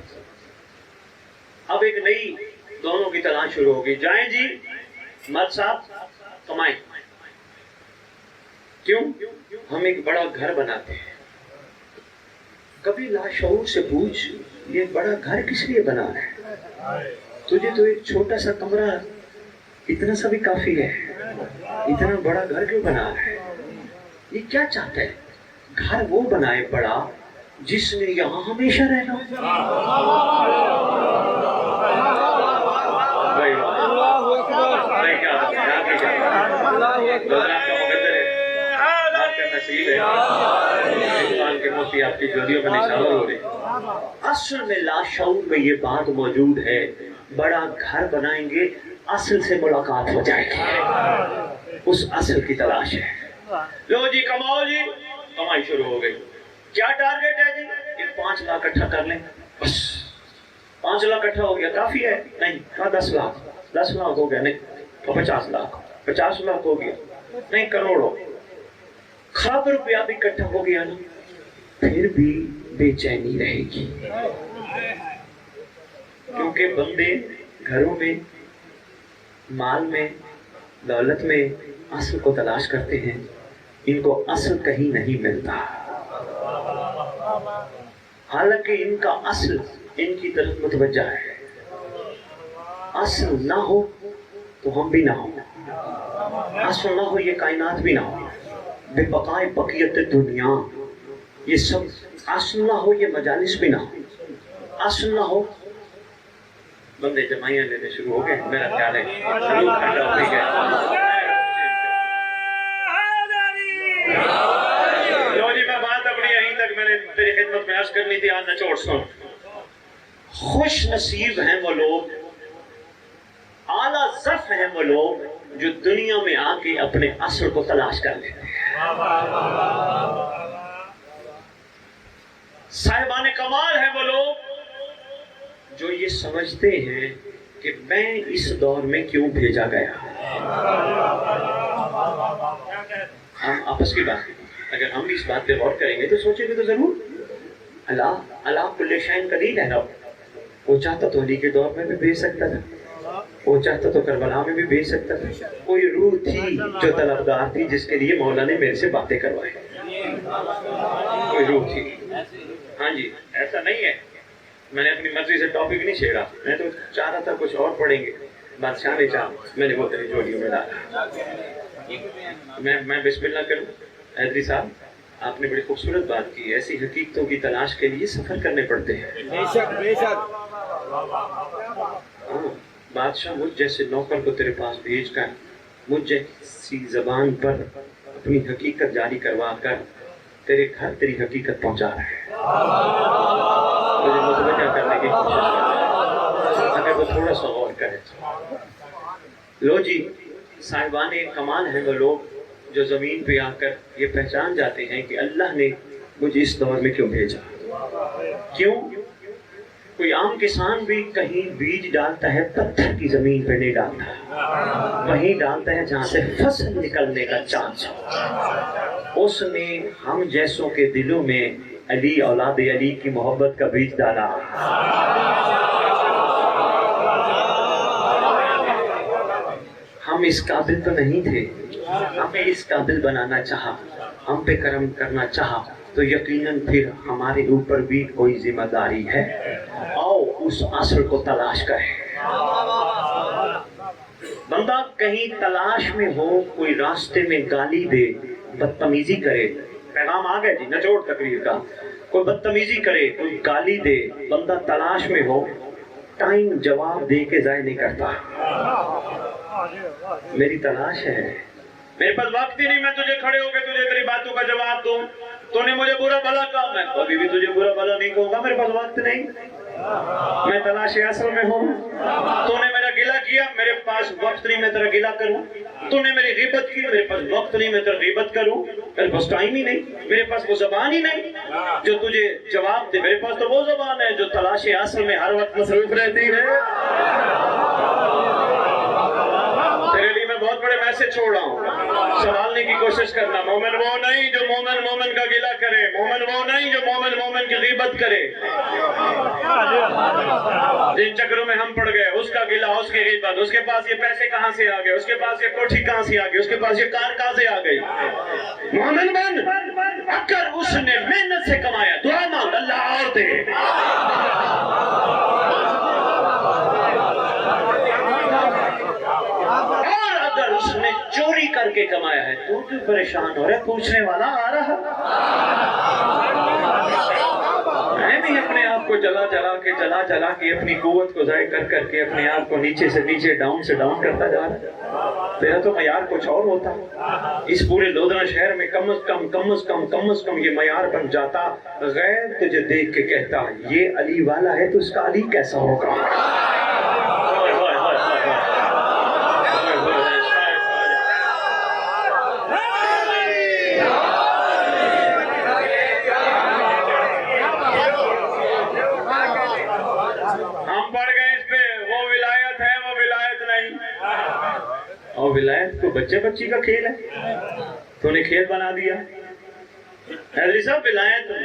اب ایک نئی دونوں کی تلاش شروع ہوگی. جائیں جی مرد صاحب کمائیں. کیوں؟ ہم ایک بڑا گھر بناتے ہیں. کبھی لاشعور سے پوچھ یہ بڑا گھر کس لیے بنا ہے؟ تجھے تو ایک چھوٹا سا کمرہ اتنا سا بھی کافی ہے, اتنا بڑا گھر کیوں بنا ہے؟ یہ کیا چاہتا ہے؟ گھر وہ بنائے بڑا جس نے یہاں ہمیشہ رہنا. آپ کی جوڑیوں میں نشاور ہو رہے. اصل میں لاشعور میں یہ بات موجود ہے, بڑا گھر بنائیں گے اصل سے ملاقات ہو جائے گی. اس اصل کی تلاش ہے. لو جی کماؤ جی, کمائی شروع ہو گئی. کیا ٹارگیٹ ہے جی؟ یہ 5 لاکھ اکٹھا کر لیں. بس 5 لاکھ اکٹھا ہو گیا, کافی ہے نہیں, 10 لاکھ. 10 لاکھ ہو گیا نہیں, 50 لاکھ. 50 لاکھ ہو گیا نہیں, کروڑوں. خراب روپیہ بھی اکٹھا ہو گیا نا, پھر بھی بے چینی رہے گی. کیونکہ بندے گھروں میں، مال میں، دولت میں اصل کو تلاش کرتے ہیں، ان کو اصل کہیں نہیں ملتا، حالانکہ ان کا اصل ان کی طرف متوجہ ہے۔ اصل نہ ہو تو ہم بھی نہ ہو، اصل نہ ہو یہ کائنات بھی نہ ہو، بے بقائے بقیت دنیا، یہ سب اصل نہ ہو، یہ مجالس بھی نہ ہو، اصل نہ ہو۔ بندے جمائیاں لینے شروع ہو گئے، میرا خیال ہے شروع کھڑا ہو گئے۔ لو جی، میں بات اپنی یہیں تک میں نے تیری خدمت میں عرض کرنی تھی، آج نچوڑ سن۔ خوش نصیب ہیں وہ لوگ، اعلیٰ ظرف ہیں وہ لوگ جو دنیا میں آ کے اپنے اصل کو تلاش کر لیتے ہیں۔ صاحبان کمال ہیں وہ لوگ جو یہ سمجھتے ہیں کہ میں اس دور میں کیوں بھیجا گیا۔ ہم آپس کی بات، اگر ہم بھی اس بات پہ غور کریں گے تو سوچیں گے تو ضرور، اللہ کل شیء قدیر ہے رب، وہ چاہتا تو علی کے دور میں بھی بھیج سکتا تھا، وہ چاہتا تو کربلا میں بھی بھیج سکتا تھا۔ کوئی روح تھی جو طلبگار تھی جس کے لیے مولا نے میرے سے باتیں کروائی، کوئی روح تھی۔ ہاں جی، ایسا نہیں ہے میں نے اپنی مرضی سے ٹاپک نہیں چھیڑا، میں تو چاہ رہا تھا کچھ اور پڑھیں گے، بادشاہ نے چاہا، میں نے وہ تیری جوڑیوں میں ڈالا۔ میں بسم اللہ کروں۔ حیدری صاحب، آپ نے بڑی خوبصورت بات کی، ایسی حقیقتوں کی تلاش کے لیے سفر کرنے پڑتے ہیں۔ بے شک بے شک۔ ہاں، بادشاہ مجھ جیسے نوکر کو تیرے پاس بھیج کر، مجھ جیسی زبان پر اپنی حقیقت جاری کروا کر تیرے گھر تیری حقیقت پہنچا رہا ہے۔ مجھے متوجہ کرنے کی کوشش کر، اگر وہ تھوڑا سا غور کرے۔ لو جی، صاحبان کمال ہیں وہ لوگ جو زمین پہ آ کر یہ پہچان جاتے ہیں کہ اللہ نے مجھے اس دور میں کیوں بھیجا۔ کیوں؟ کوئی عام کسان بھی کہیں بیج ڈالتا ہے، پتھر کی زمین پہ نہیں ڈالتا، وہیں ڈالتا ہے جہاں سے فصل نکلنے کا چانس ہو۔ اس نے ہم جیسوں کے دلوں میں علی اولاد علی کی محبت کا بیج ڈالا۔ ہم اس قابل تو نہیں تھے، ہمیں اس قابل بنانا چاہا، ہم پہ کرم کرنا چاہا تو یقیناً پھر ہمارے اوپر بھی کوئی ذمہ داری ہے۔ آؤ اس اصل کو تلاش کریں۔ بندہ کہیں تلاش میں ہو، کوئی راستے میں گالی دے، بدتمیزی کرے، پیغام آ گیا جی نچوڑ تقریر کا، کوئی بدتمیزی کرے، کوئی گالی دے، بندہ تلاش میں ہو، ٹائم جواب دے کے ضائع نہیں کرتا۔ میری تلاش ہے، میرے پاس وقت ہی نہیں میں تجھے کھڑے ہو کے تجھے تیری باتوں کا جواب دوں۔ تو نے مجھے برا بھلا کہا، میں کبھی بھی تجھے برا بھلا نہیں کہوں گا، میرے پاس وقت نہیں، میں تلاش اصل میں ہوں۔ تو نے میرا گلہ کیا، میرے پاس وقت نہیں میں تیرا گلہ کروں۔ تو نے میری غیبت کی، میرے پاس وقت نہیں میں تیرا غیبت کروں، میرے پاس ٹائم ہی نہیں، میرے پاس وہ زبان ہی نہیں جو تجھے جواب دے۔ میرے پاس تو وہ زبان ہے جو تلاش اصل میں ہر وقت مصروف رہتی ہے۔ تیرے لیے میں بہت بڑے میسج چھوڑ رہا ہوں، سنبھالنے کی کوشش کرنا۔ مومن وہ نہیں جو مومن کا گلہ کرے، مومن وہ نہیں جو مومن کی غیبت کرے۔ جن چکروں میں ہم پڑ گئے، اس کا گلہ، اس کی غیبت، اس کے پاس یہ پیسے کہاں سے آ گئے، اس کے پاس یہ کوٹھی کہاں سے آ گئی، اس کے پاس یہ کار کہاں سے آ گئی۔ مومن بن، اگر اس نے محنت سے کمایا، دعا مانگ اللہ اور دے۔ اس نے چوری کر کے کمایا ہے، تو کیوں پریشان ہو رہا ہے؟ پوچھنے والا آ رہا۔ میں بھی اپنے آپ کو جلا جلا کے اپنی قوت کو ضائع کر کے اپنے آپ کو نیچے سے نیچے، ڈاؤن سے ڈاؤن کرتا جا رہا۔ تیرا تو معیار کچھ اور ہوتا، اس پورے لودھنا شہر میں کم از کم یہ معیار بن جاتا، غیر تجھے دیکھ کے کہتا یہ علی والا ہے تو اس کا علی کیسا ہوگا۔ اور ولایت کو بچے بچی کا کھیل ہے، تو نے کھیل بنا دیا۔ حیدری صاحب، ولایت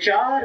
4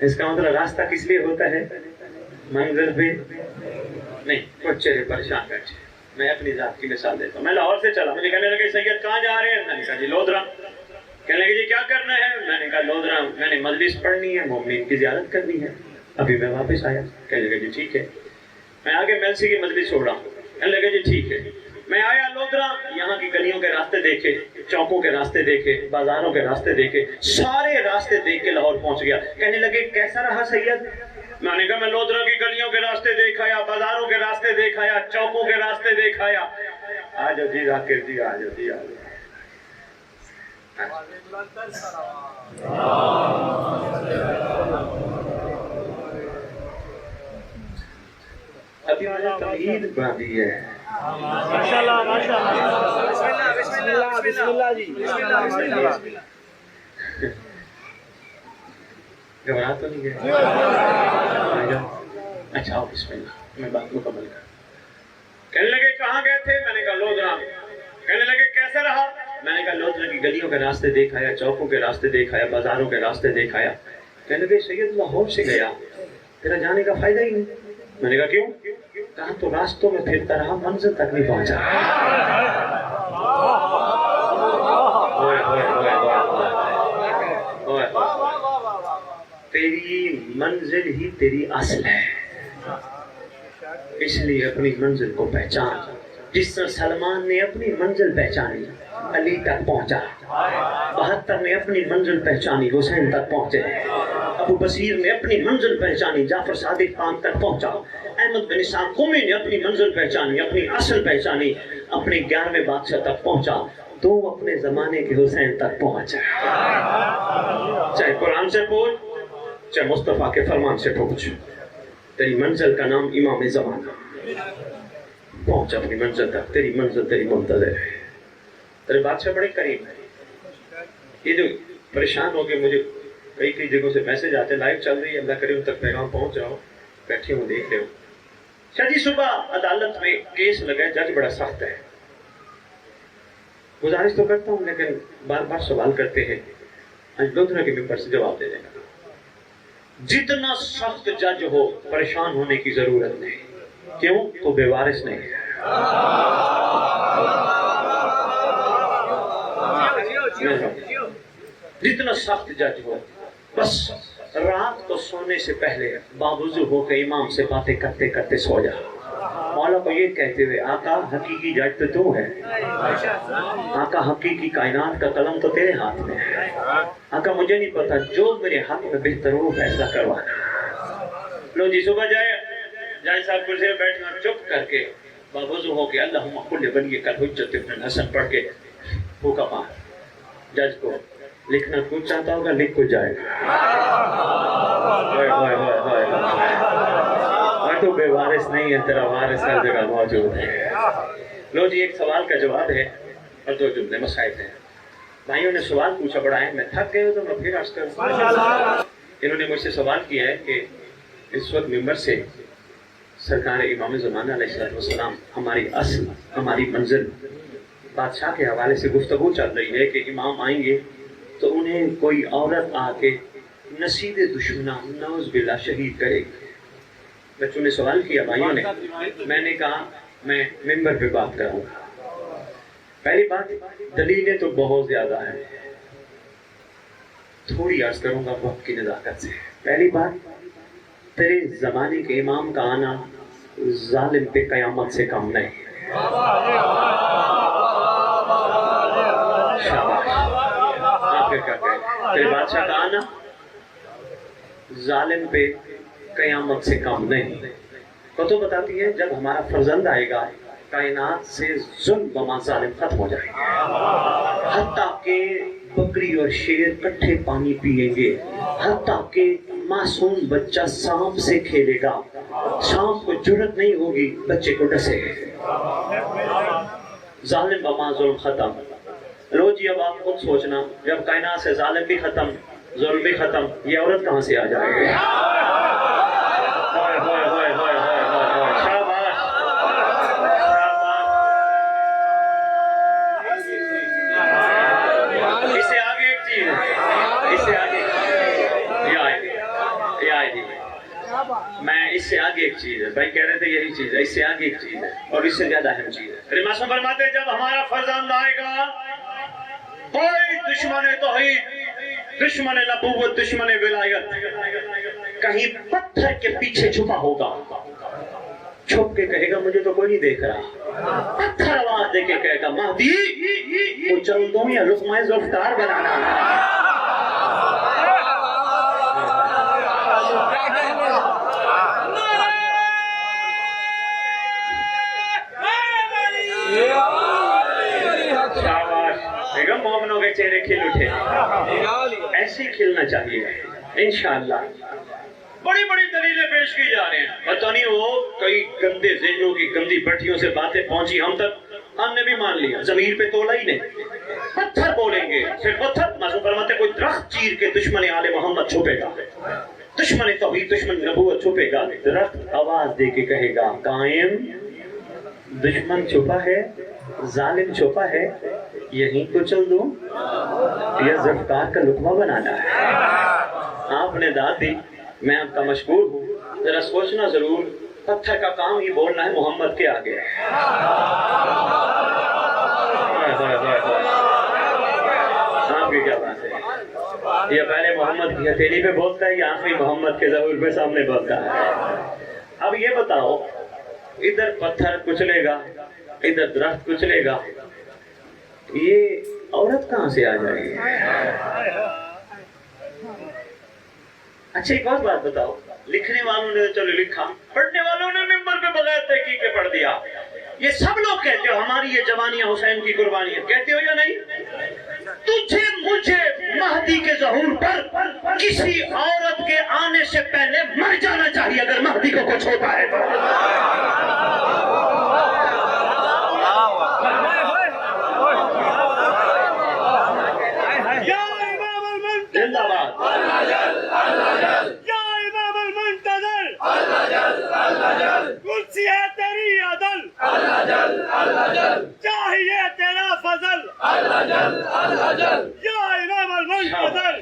اس کا مطلب راستہ کس لیے ہوتا ہے؟ منزل بھی نہیں. کچھ چہرے پریشان بیٹھے. میں اپنی ذات کی مثال دیتا ہوں. میں لاہور سے چلا, مجھے کہنے لگے سید کہاں جا رہے ہیں؟ میں نے کہا جی لودھرا. کہنے لگے جی کیا کرنا ہے؟ میں نے کہا لودھرا میں نے مجلس پڑھنی ہے, مومنین کی زیارت کرنی ہے, ابھی میں واپس آیا. کہنے لگے جی ٹھیک ہے. میں آگے میلسی کی مجلس چھوڑا. کہنے لگے جی ٹھیک ہے. میں آیا لودھرا, یہاں کی گلیوں کے راستے دیکھے, چوکوں کے راستے دیکھے, بازاروں کے راستے دیکھے, سارے راستے دیکھ کے لاہور پہنچ گیا. کہنے لگے کیسا رہا سید؟ میں نے کہا میں لودھرا کی گلیوں کے راستے دیکھ آیا, بازاروں کے راستے دیکھ آیا, چوکوں کے راستے دیکھ آیا. آجو جی ذاکر جی, آجو جی آجو. ابھی مجھے تمہید باندھی ہے. ماشاءاللہ ماشاءاللہ. بسم اللہ جی. گھبرا تو نہیں گئے؟ اچھا آؤ بسم اللہ, میں بات مکمل کر. کہنے لگے کہاں گئے تھے؟ میں نے کہا لودھرا. کہنے لگے کیسا رہا؟ میں نے کہا لودھرا کی گلیوں کے راستے دیکھ آیا, چوکوں کے راستے دیکھ آیا, بازاروں کے راستے دیکھ آیا. کہنے لگے سید لاہور سے گیا, تیرا جانے کا فائدہ ہی نہیں. میں نے کہا کیوں؟ کہا تو راستوں میں پھرتا رہا, منزل تک نہیں پہنچا. تیری منزل ہی تیری اصل ہے, اس لیے اپنی منزل کو پہچان. جس طرح سلمان نے اپنی منزل پہچانی, علی تک پہنچا. 72 نے اپنی منزل پہچانی, حسین تک پہنچے. ابو بصیر نے اپنی منزل پہچانی, جعفر صادق خان تک پہنچا. احمد بن اسحاق قمی نے اپنی منزل پہچانی, اپنی اصل پہچانی, اپنے 11ویں بادشاہ تک پہنچا. تو اپنے زمانے کے حسین تک پہنچا. چاہے قرآن سے پوچھ, چاہے مصطفیٰ کے فرمان سے پوچھ, تیری منزل کا نام امام زمانہ. پہنچ اپنی منزل تک, تیری منزل تیری منتظر ہے. تیرے بادشاہ بڑے قریب ہے. یہ جو پریشان ہو کے مجھے کئی جگہوں سے میسج آتے, لائیو چل رہی ہے, اللہ کرے ان تک پیغام پہنچ جاؤ, بیٹھے ہوں دیکھ رہے ہو. شاہ جی صبح عدالت میں کیس لگا, جج بڑا سخت ہے. گزارش تو کرتا ہوں لیکن بار بار سوال کرتے ہیں, آج لودھرا کے ممبر سے جواب دے دینا. جتنا سخت جج ہو پریشان ہونے کی ضرورت نہیں. کیوں؟ تو بے وارث نہیں ہے. جتنا سخت جج ہو, بس رات کو سونے سے پہلے باوضو ہو کے امام سے باتیں کرتے کرتے سو جا. مولا کو یہ کہتے ہوئے, آقا حقیقی جج تو تو ہے, آقا حقیقی کائنات کا قلم تو تیرے ہاتھ میں ہے. آقا مجھے نہیں پتا, جو میرے حق میں بہتر ہو فیصلہ کروانا. لو جی صبح جائے, جائے صاحب کرسی میں بیٹھنا, چپ کر کے باوضو ہو کے اللہم قل ولی کل حجت ابن الحسن پڑھ کے پھوکا مار. جج کو لکھنا کچھ چاہتا ہوگا, لکھ کو جائے گا. تو بے وارث نہیں ہے, تیرا وارث ہر جگہ موجود ہے. لو جی ایک سوال کا جواب ہے اور 2 جملے مسائل ہیں. بھائیوں نے سوال پوچھا بڑا ہے, میں تھک گئے ہوں تو میں پھر عرض کروں. انہوں نے مجھ سے سوال کیا ہے کہ اس وقت ممبر سے سرکار امام زمانہ علیہ السلام, ہماری اصل, ہماری منزل, بادشاہ کے حوالے سے گفتگو چل رہی ہے کہ امام آئیں گے تو انہیں کوئی عورت آ کے نصیب دشمنہ نعوذ باللہ شہید کرے گی. بچوں نے سوال کیا, بھائیوں نے, میں نے کہا میں ممبر پہ بات کروں گا. پہلی بات, دلیلیں تو بہت زیادہ ہیں, تھوڑی عرض کروں گا وقت کی نزاکت سے. پہلی بات, تیرے زمانے کے امام کا آنا ظالم پہ قیامت سے کم نہیں. شاباش, آپ کیا کہتے ہیں؟ تیرے بادشاہ کا آنا ظالم پہ قیامت سے کم نہیں. کتب بتاتی ہے جب ہمارا فرزند آئے گا کائنات سے ظلم و ظالم ختم ہو جائے گا. حتیٰ کہ بکری اور شیر کٹھے پانی پیئیں گے, حتیٰ کہ معصوم بچہ سانپ سے کھیلے گا, سانپ کو جرت نہیں ہوگی بچے کو ڈسے گے. ظالم و ظلم ختم. لو جی اب آپ خود سوچنا, جب کائنات سے ظالم بھی ختم, ظلم بھی ختم, یہ عورت کہاں سے آ جائے گی؟ اس سے آگے ایک چیز ہے, اس سے آگے میں اس سے آگے ایک چیز ہے، بھائی کہہ رہے تھے یہی چیز ہے، اس سے آگے ایک چیز ہے اور اس سے زیادہ اہم چیز ہے۔ پھر معصوم فرماتے ہیں جب ہمارا فرزند آئے گا کوئی دشمن توحید، دشمن نبوت، دشمن ولایت کہیں پتھر کے پیچھے چھپا ہوگا، چھپ کے کہے گا مجھے تو کوئی نہیں دیکھ رہا، پتھر آواز دے کے کہے گا مہدی کو چل دوں یا لقمہ ذوالفقار بنانا ہے۔ بیگم مومنوں کے چہرے کھل اٹھے، ایسے ہی کھلنا چاہیے انشاءاللہ۔ بڑی بڑی دلیلیں پیش کی جا رہے ہیں، پتہ نہیں وہ کئی گندے ذہنوں کی گندی بٹیوں سے باتیں پہنچی ہم تک، ہم نے بھی مان لیا، ضمیر پہ تولا ہی نہیں، پتھر بولیں گے پھر پتھر۔ معصوم فرماتے کوئی درخت چیر کے دشمن آل محمد چھپے گا، دشمن توحید، دشمن نبوت چھپے گا، درخت آواز دے کے کہے گا قائم دشمن چھپا ہے، ظالم چھپا ہے، یہیں کو چل دوں یا ذوالفقار کا لقمہ بنانا ہے۔ آپ نے داد دی، میں آپ کا مشکور ہوں، ذرا سوچنا ضرور، پتھر کا کام ہی بولنا ہے محمد کے آگے۔ آپ کی کیا بات ہے، یہ پہلے محمد کی ہتھیلی پہ بولتا ہے یا آخری محمد کے ظہور پہ سامنے بولتا ہے؟ اب یہ بتاؤ، ادھر پتھر کچلے گا، ادھر درخت کچلے گا، یہ عورت کہاں سے آ جائے گی؟ اچھا ایک اور بات بتاؤ، لکھنے والوں نے چلو لکھا، پڑھنے والوں نے ممبر پہ بغیر تحقیق کے پڑھ دیا، یہ سب لوگ کہتے ہو ہماری یہ جوانیاں حسین کی قربانیاں، کہتے ہو یا نہیں؟ تجھے مجھے مہدی کے ظہور پر کسی عورت کے آنے سے پہلے مر جانا چاہیے اگر مہدی کو کچھ ہوتا ہے تو۔ زندہ باد یا امام المنتظر، کرسی ہے تیری عدل، چاہیے تیرا فضل، یا امام المنتظر،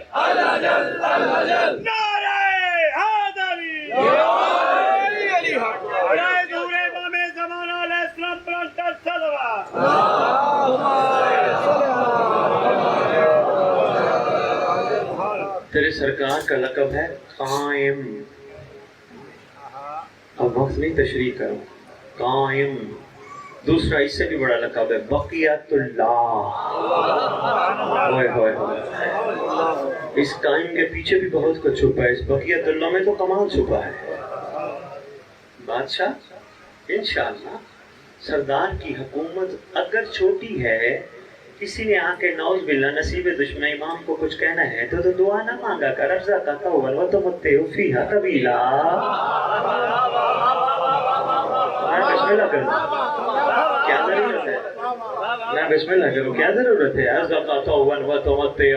نعرہ حیدری، نعرہ ظہور امام زمانہ علیہ السلام پر انتر صلوات۔ تیرے سرکار کا لقب ہے قائم، اب وقت نہیں تشریح کرو، قائم۔ دوسرا اس سے بھی بڑا لقب ہے بقیت اللہ۔ ہوئے ہوئے ہوئے، اس قائم کے پیچھے بھی بہت کچھ چھپا ہے، اس بقیت اللہ میں تو کمال چھپا ہے۔ بادشاہ انشاءاللہ سردار کی حکومت اگر چھوٹی ہے، کسی نے آ کے نعوذ باللہ نصیب دشمن امام کو کچھ کہنا ہے تو دعا نہ مانگا کر، افزا کا قول و تمتع فیہا طویلا۔ میں بسم اللہ کروں، کیا ضرورت ہے؟ میں بسم اللہ کروں، کیا ضرورت ہے؟ افزا کا قول و تمتع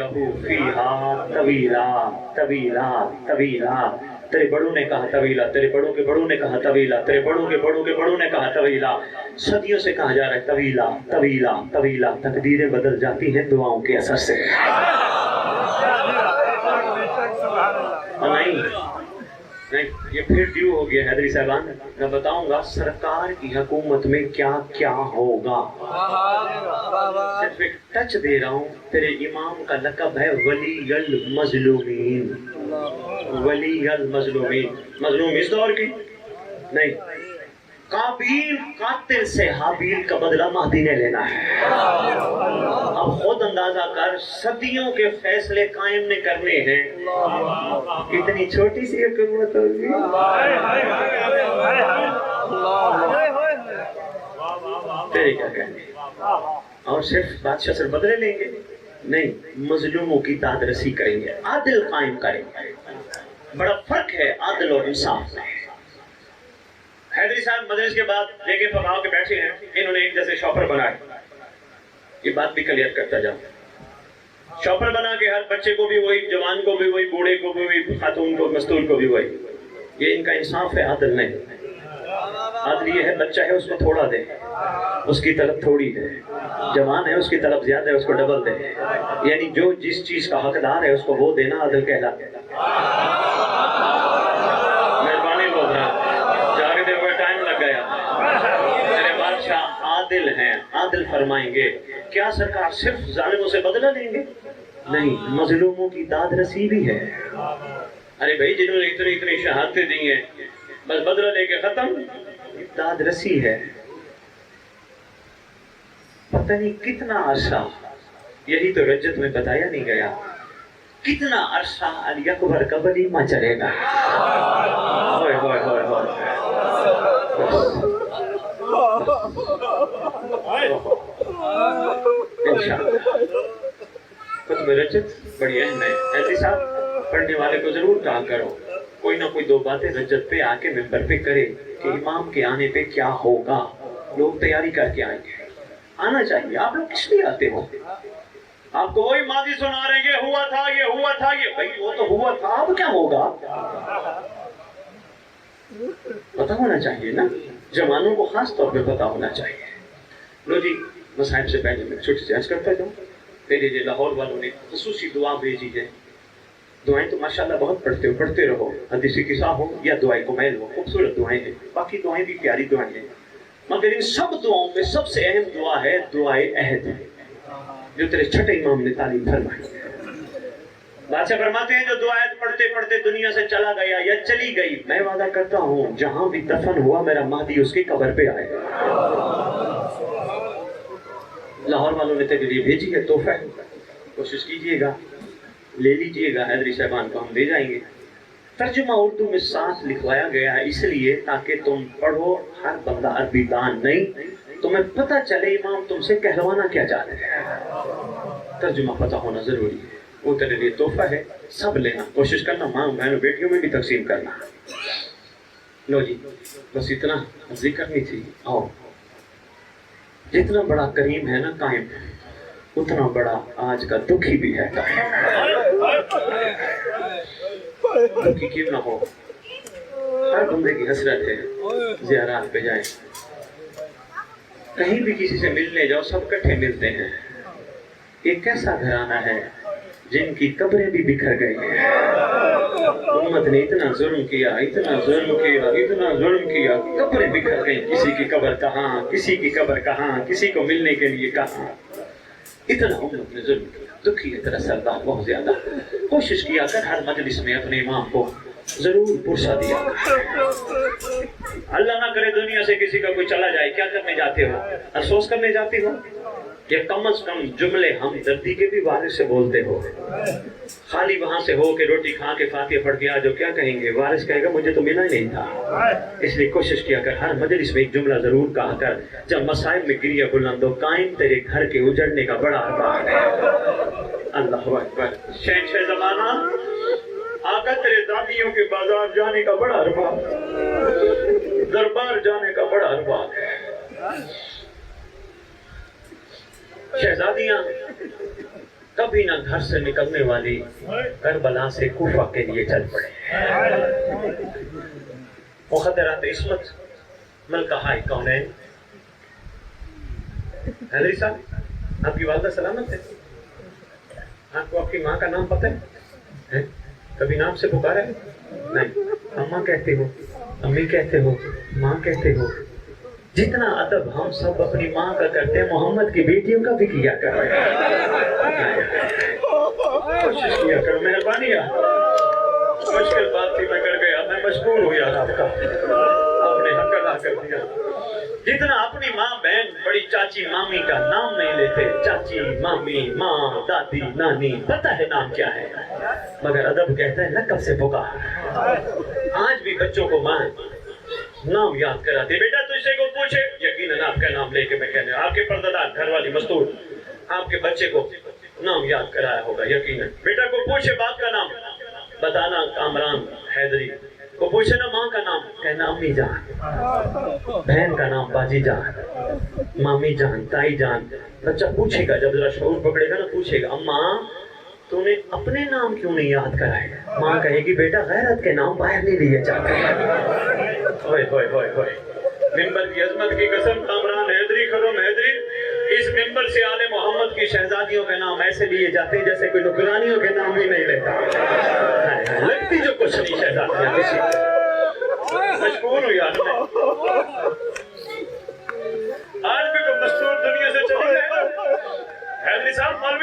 فیہا طویلا طویلا طویلا۔ تیرے بڑوں نے کہا طویلا، تیرے بڑوں کے بڑوں نے کہا طویلا، تیرے بڑوں کے بڑوں کے بڑوں نے کہا طویلا، صدیوں سے کہا جا رہا ہے طویلا طویلا طویلا۔ تقدیریں بدل جاتی ہیں دعاؤں کے اثر سے۔ نہیں نہیں، یہ پھر ڈیو ہو گیا حیدری صاحبان، میں بتاؤں گا سرکار کی حکومت میں کیا کیا ہوگا، صرف ایک ٹچ دے رہا ہوں۔ تیرے امام کا لقب ہے ولی المظلومین، ولی المظلومین۔ مظلوم اس دور کی نہیں، قابیل قاتل سے حابیل کا بدلہ مہدی نے لینا ہے۔ اب خود اندازہ کر، صدیوں کے فیصلے قائم نے کرنے ہیں، اتنی چھوٹی سی حکومت ہوگی۔ تیرے کیا کہنے، اور صرف بادشاہ سے بدلے لیں گے؟ نہیں، مظلوموں کی دادرسی کریں گے، عادل قائم کریں گے۔ بڑا فرق ہے عادل اور انصاف میں۔ حیدری صاحب مجلس کے بعد دیکھیں فقہاؤں کے بیٹھے ہیں، انہوں نے ایک جیسے شاپر بنائے، یہ بات بھی کلیئر کرتا جاؤں، شاپر بنا کے ہر بچے کو بھی وہی، جوان کو بھی وہی، بوڑھے کو بھی وہی، خاتون کو، مستور کو بھی وہی۔ یہ ان کا انصاف ہے، عادل نہیں۔ عادل یہ ہے بچہ ہے اس کو تھوڑا دے، اس کی طلب تھوڑی ہے، جوان ہے اس کی طلب زیادہ ہے اس کو ڈبل دے، یعنی جو جس چیز کا حقدار ہے اس کو وہ دینا عادل کہلاتا ہے۔ عدل فرمائیں گے. کیا سرکار صرف ظالموں سے بدلہ لیں گے؟ نہیں، مظلوموں کی داد رسی بھی ہے. ارے بھائی جنہوں نے اتنی شہادتیں دی ہیں بس بدلہ لے کے ختم، داد رسی ہے. پتہ نہیں کتنا عرصہ، یہی تو رجت میں بتایا نہیں گیا، کتنا عرصہ علی اکبر کا ولیمہ چلے گا. ہوئے ہوئے ہوئے ہوئے. انشاءاللہ خطبہ رجت بڑی اہم ہے. ایسے صاحب پڑھنے والے کو ضرور کہا کرو کوئی نہ کوئی 2 باتیں رجت پہ آ کے ممبر پہ کرے کہ امام کے آنے پہ کیا ہوگا. لوگ تیاری کر کے آئیں گے، آنا چاہیے. آپ لوگ کس لیے آتے ہو؟ آپ کو وہی ماضی سنا رہے ہیں، یہ ہوا تھا یہ ہوا تھا یہ. بھائی وہ تو ہوا تھا، اب کیا ہوگا پتا ہونا چاہیے نا. جوانوں کو خاص طور پہ پتا ہونا چاہیے. لو جی، مصائب سے پہلے میں چھوٹی سی عرض کرتا جاؤں. میرے جو لاہور والوں نے خصوصی دعا بھیجی ہے. دعائیں تو ماشاءاللہ بہت پڑھتے رہو، حدیثی قصہ ہو یا دعائیں کمیل ہو، خوبصورت دعائیں ہیں. باقی دعائیں بھی پیاری دعائیں ہیں، مگر ان سب دعاؤں میں سب سے اہم دعا ہے دعائے عہد، جو تیرے چھٹے امام نے تعلیم فرمائی. بادشاہ فرماتے ہیں جو دعا عہد پڑھتے پڑھتے دنیا سے چلا گیا یا چلی گئی، میں وعدہ کرتا ہوں جہاں بھی دفن ہوا میرا مہدی اس کی قبر پہ آئے گا. لاہور والوں نے تیرے لیے بھیجی ہے تحفہ، کوشش کیجئے گا، لے لیجئے گا. حیدری صاحبان کو ہم دے جائیں گے. ترجمہ اردو میں ساتھ لکھوایا گیا ہے اس لیے تاکہ تم پڑھو. ہر بندہ عربی دان نہیں، تمہیں پتہ چلے امام تم سے کہلوانا کیا چاہتے ہیں. ترجمہ پتہ ہونا ضروری ہے. وہ تیرے لیے تحفہ ہے، سب لینا، کوشش کرنا ماں بہنوں بیٹیوں میں بھی تقسیم کرنا. لو جی بس اتنا ذکر نہیں تھی. آؤ، جتنا بڑا کریم ہے نا قائم، اتنا بڑا آج کا دکھی بھی ہے قائم. دکھی کیوں نہ ہو، ہر بندے کی حسرت ہے زیارات پہ جائیں. کہیں بھی کسی سے ملنے جاؤ سب کٹھے ملتے ہیں. ایک کیسا گھرانہ ہے جن کی قبریں بھی بکھر گئی ہیں. امت نے اتنا ظلم کیا، اتنا ظلم کیا، اتنا ظلم کیا، قبریں بکھر گئی. کسی کی قبر کہاں، کسی کی قبر کہاں، کسی کو ملنے کے لیے کہاں. اتنا امت نے ظلم کیا. دکھی ہے تیرا سردار بہت زیادہ. کوشش کیا کر ہر مجلس میں اپنے امام کو ضرور پرسا دیا. اللہ نہ کرے دنیا سے کسی کا کوئی چلا جائے، کیا کرنے جاتے ہو؟ افسوس کرنے جاتے ہو یا کم از کم جملے ہمدردی کے بھی وارث سے بولتے ہو؟ خالی وہاں سے ہو کہ روٹی کھا کے فاتحہ پڑھ کے آ جو، کیا کہیں گے؟ وارث کہے گا مجھے تو ملا ہی نہیں تھا. اس لیے کوشش کیا کر ہر مجلس میں ایک جملہ ضرور کہا کر. جب مصائب میں گریہ بلند ہو، قائم تیرے گھر کے اجڑنے کا بڑا ارمان ہے. اللہ اکبر. شہنشاہ زمانہ آقا تیرے دادیوں کے بازار جانے کا بڑا ارمان، دربار جانے کا بڑا ارمان ہے. شہزادیاں کبھی نہ گھر سے نکلنے والی کربلا سے کوفہ کے لیے چل پڑے. مخدرات عصمت ملکہ ہائی کونین. حیدری صاحب آپ کی والدہ سلامت ہے؟ آپ کو آپ کی ماں کا نام پتہ ہے؟ کبھی نام سے پکارا ہے؟ نہیں. اماں کہتے ہو، امی کہتے ہو، ماں کہتے ہو. جتنا ادب ہم سب اپنی ماں کا کرتے ہیں محمد کی بیٹیوں کا بھی کیا کر رہے ہیں. کوشش کیا کر. مہربانی ہے، مشکل بات تھی میں کر گیا، میں مشکور ہوں یار آپ کا، آپ نے حق ادا کر دیا. جتنا اپنی ماں بہن بڑی چاچی مامی کا نام نہیں لیتے، چاچی مامی ماں دادی نانی، پتہ ہے نام کیا ہے، مگر ادب کہتا ہے لقب سے پکار. آج بھی بچوں کو ماں نام یاد کراتے. بیٹا تجھ سے کو پوچھے، یقیناً آپ کا نام لے کے میں کہنے، آپ کے پردادار گھر والی مستور آپ کے بچے کو نام یاد کرایا ہوگا یقیناً. بیٹا کو پوچھے باپ کا نام بتانا کامران حیدری، کو پوچھے نا ماں کا نام کہنا امی جان، بہن کا نام باجی جان، مامی جان، تائی جان. بچہ پوچھے گا، جب ذرا شعور پکڑے گا نا پوچھے گا اماں تو نے اپنے نام کیوں نہیں یاد کرائے؟ ماں کہے گی بیٹا غیرت کے نام باہر نہیں لیے جاتے. ہوئے ہوئے ہوئے ہوئے. ممبر کی عظمت کی قسم کامران حیدری خرم حیدری، اس ممبر سے آل محمد کی شہزادیوں کے نام ایسے لیے جاتے ہیں جیسے کوئی نکرانیوں کے نام بھی نہیں لیتا. لگتی جو کچھ نہیں شہزادیاں کسی. مشکور ہوں یار میں. آج بھی کوئی مستور دنیا سے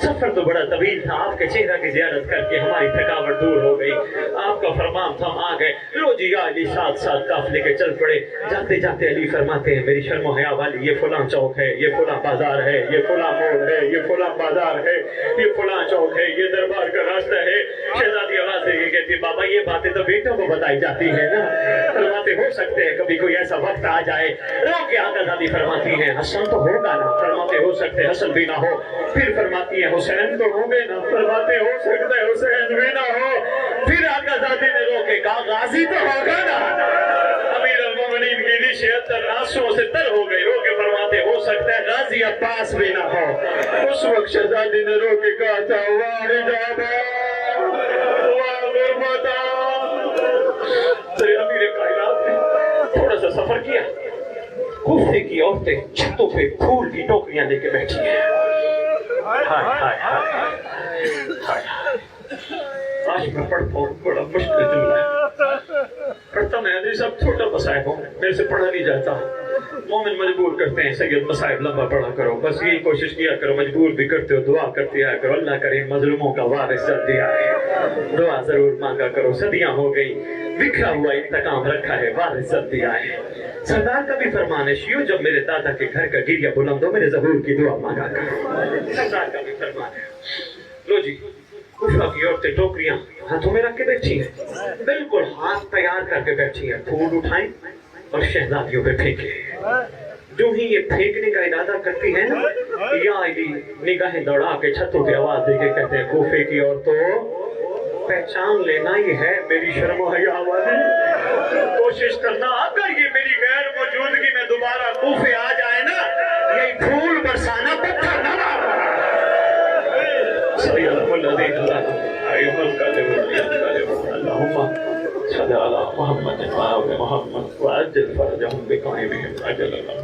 سفر تو بڑا طویل تھا، آپ کے چہرہ کی زیارت کر کے ہماری تھکاوٹ دور ہو گئی، آپ کا فرمان تھا، ہم آ گئے۔ لو جی یا علی ساتھ ساتھ قافلے کے چل پڑے۔ جاتے جاتے علی فرماتے ہیں میری شرم و حیا والی، یہ فلاں چوک ہے، یہ فلاں بازار ہے، یہ فلاں موڑ ہے، یہ فلاں بازار ہے، یہ فلاں چوک ہے، یہ دربار کا راستہ ہے۔ شہزادی آواز دے کے کہتی بابا یہ باتیں تو بیٹوں کو بتائی جاتی ہیں نا، فرماتے ہو سکتے ہیں کبھی کوئی ایسا وقت آ جائے۔ رو کے آقا زادی فرماتی ہیں حسن تو ہوگا نا، فرماتے ہو سکتے حسن بھی نہ ہو، پھر فرماتی ہیں حسین تو ہوں گے نا، فرماتے ہو سکتے حسین بھی نہ ہو، پھر آقا زادی نے رو کے کہا غازی تو ہوگا نا۔ امیر المومنین کی نشیت آنسوؤں سے تر ہو گئی، رو کے فرماتے ہو سکتا ہے غازی عباس بھی نہ ہو۔ اس وقت شہزادی نے رو کے کہا تھا واہ حجابا واہ غربتا۔ امیر کائنات نے تھوڑا سا سفر کیا، کوفے کی عورتیں چھتوں پہ پھول کی ٹوکریاں لے کے بیٹھی ہیں۔ ہائے ہائے ہائے، آج میں پڑھتا ہوں بڑا مشکل جملہ ہے، پڑھتا میں حدیث صاحب چھوٹا مصائب ہوں، میرے سے پڑھا نہیں جاتا۔ مومن مجبور کرتے ہیں سید مصائب لمبا پڑھا کرو، بس یہی کوشش کیا کرو، مجبور بھی کرتے ہو دعا کرتے آیا کرو، اللہ کرے مظلوموں کا وارث جلدی آئے، دعا ضرور مانگا کرو، صدیاں ہو گئی بکھرا ہوا انتقام رکھا ہے، وارث جلدی آئے۔ سردار کا بھی فرمان ہے شیو جب میرے دادا کے گھر کا گریا بلند ہو میرے ظہور کی دعا مانگا کرو، سردار کا بھی فرمان ہے۔ لو جی کوفہ کی عورتیں ٹوکریاں ہاتھوں میں رکھ کے بیٹھی ہیں، بالکل ہاتھ تیار کر کے بیٹھی ہیں، پھول اٹھائیں اور شہزادیوں پہ پھینکے۔ جو ہی یہ پھینکنے کا ارادہ کرتی ہے نا، یا علی نگاہیں دوڑا کے چھتوں پہ آواز دے کے کہتے ہیں کوفے کی عورتوں پہچان لینا یہ ہے میری شرم و حیا والی، کوشش کرنا اگر یہ میری غیر موجودگی میں دوبارہ کوفے آ جائے نا، یہ پھول برسانا پتھر نہ لانا۔ صلی اللہ علیہ اللہم صلی علی محمد و آل محمد وعجل فرجہم بقائمہم عجل اللہ۔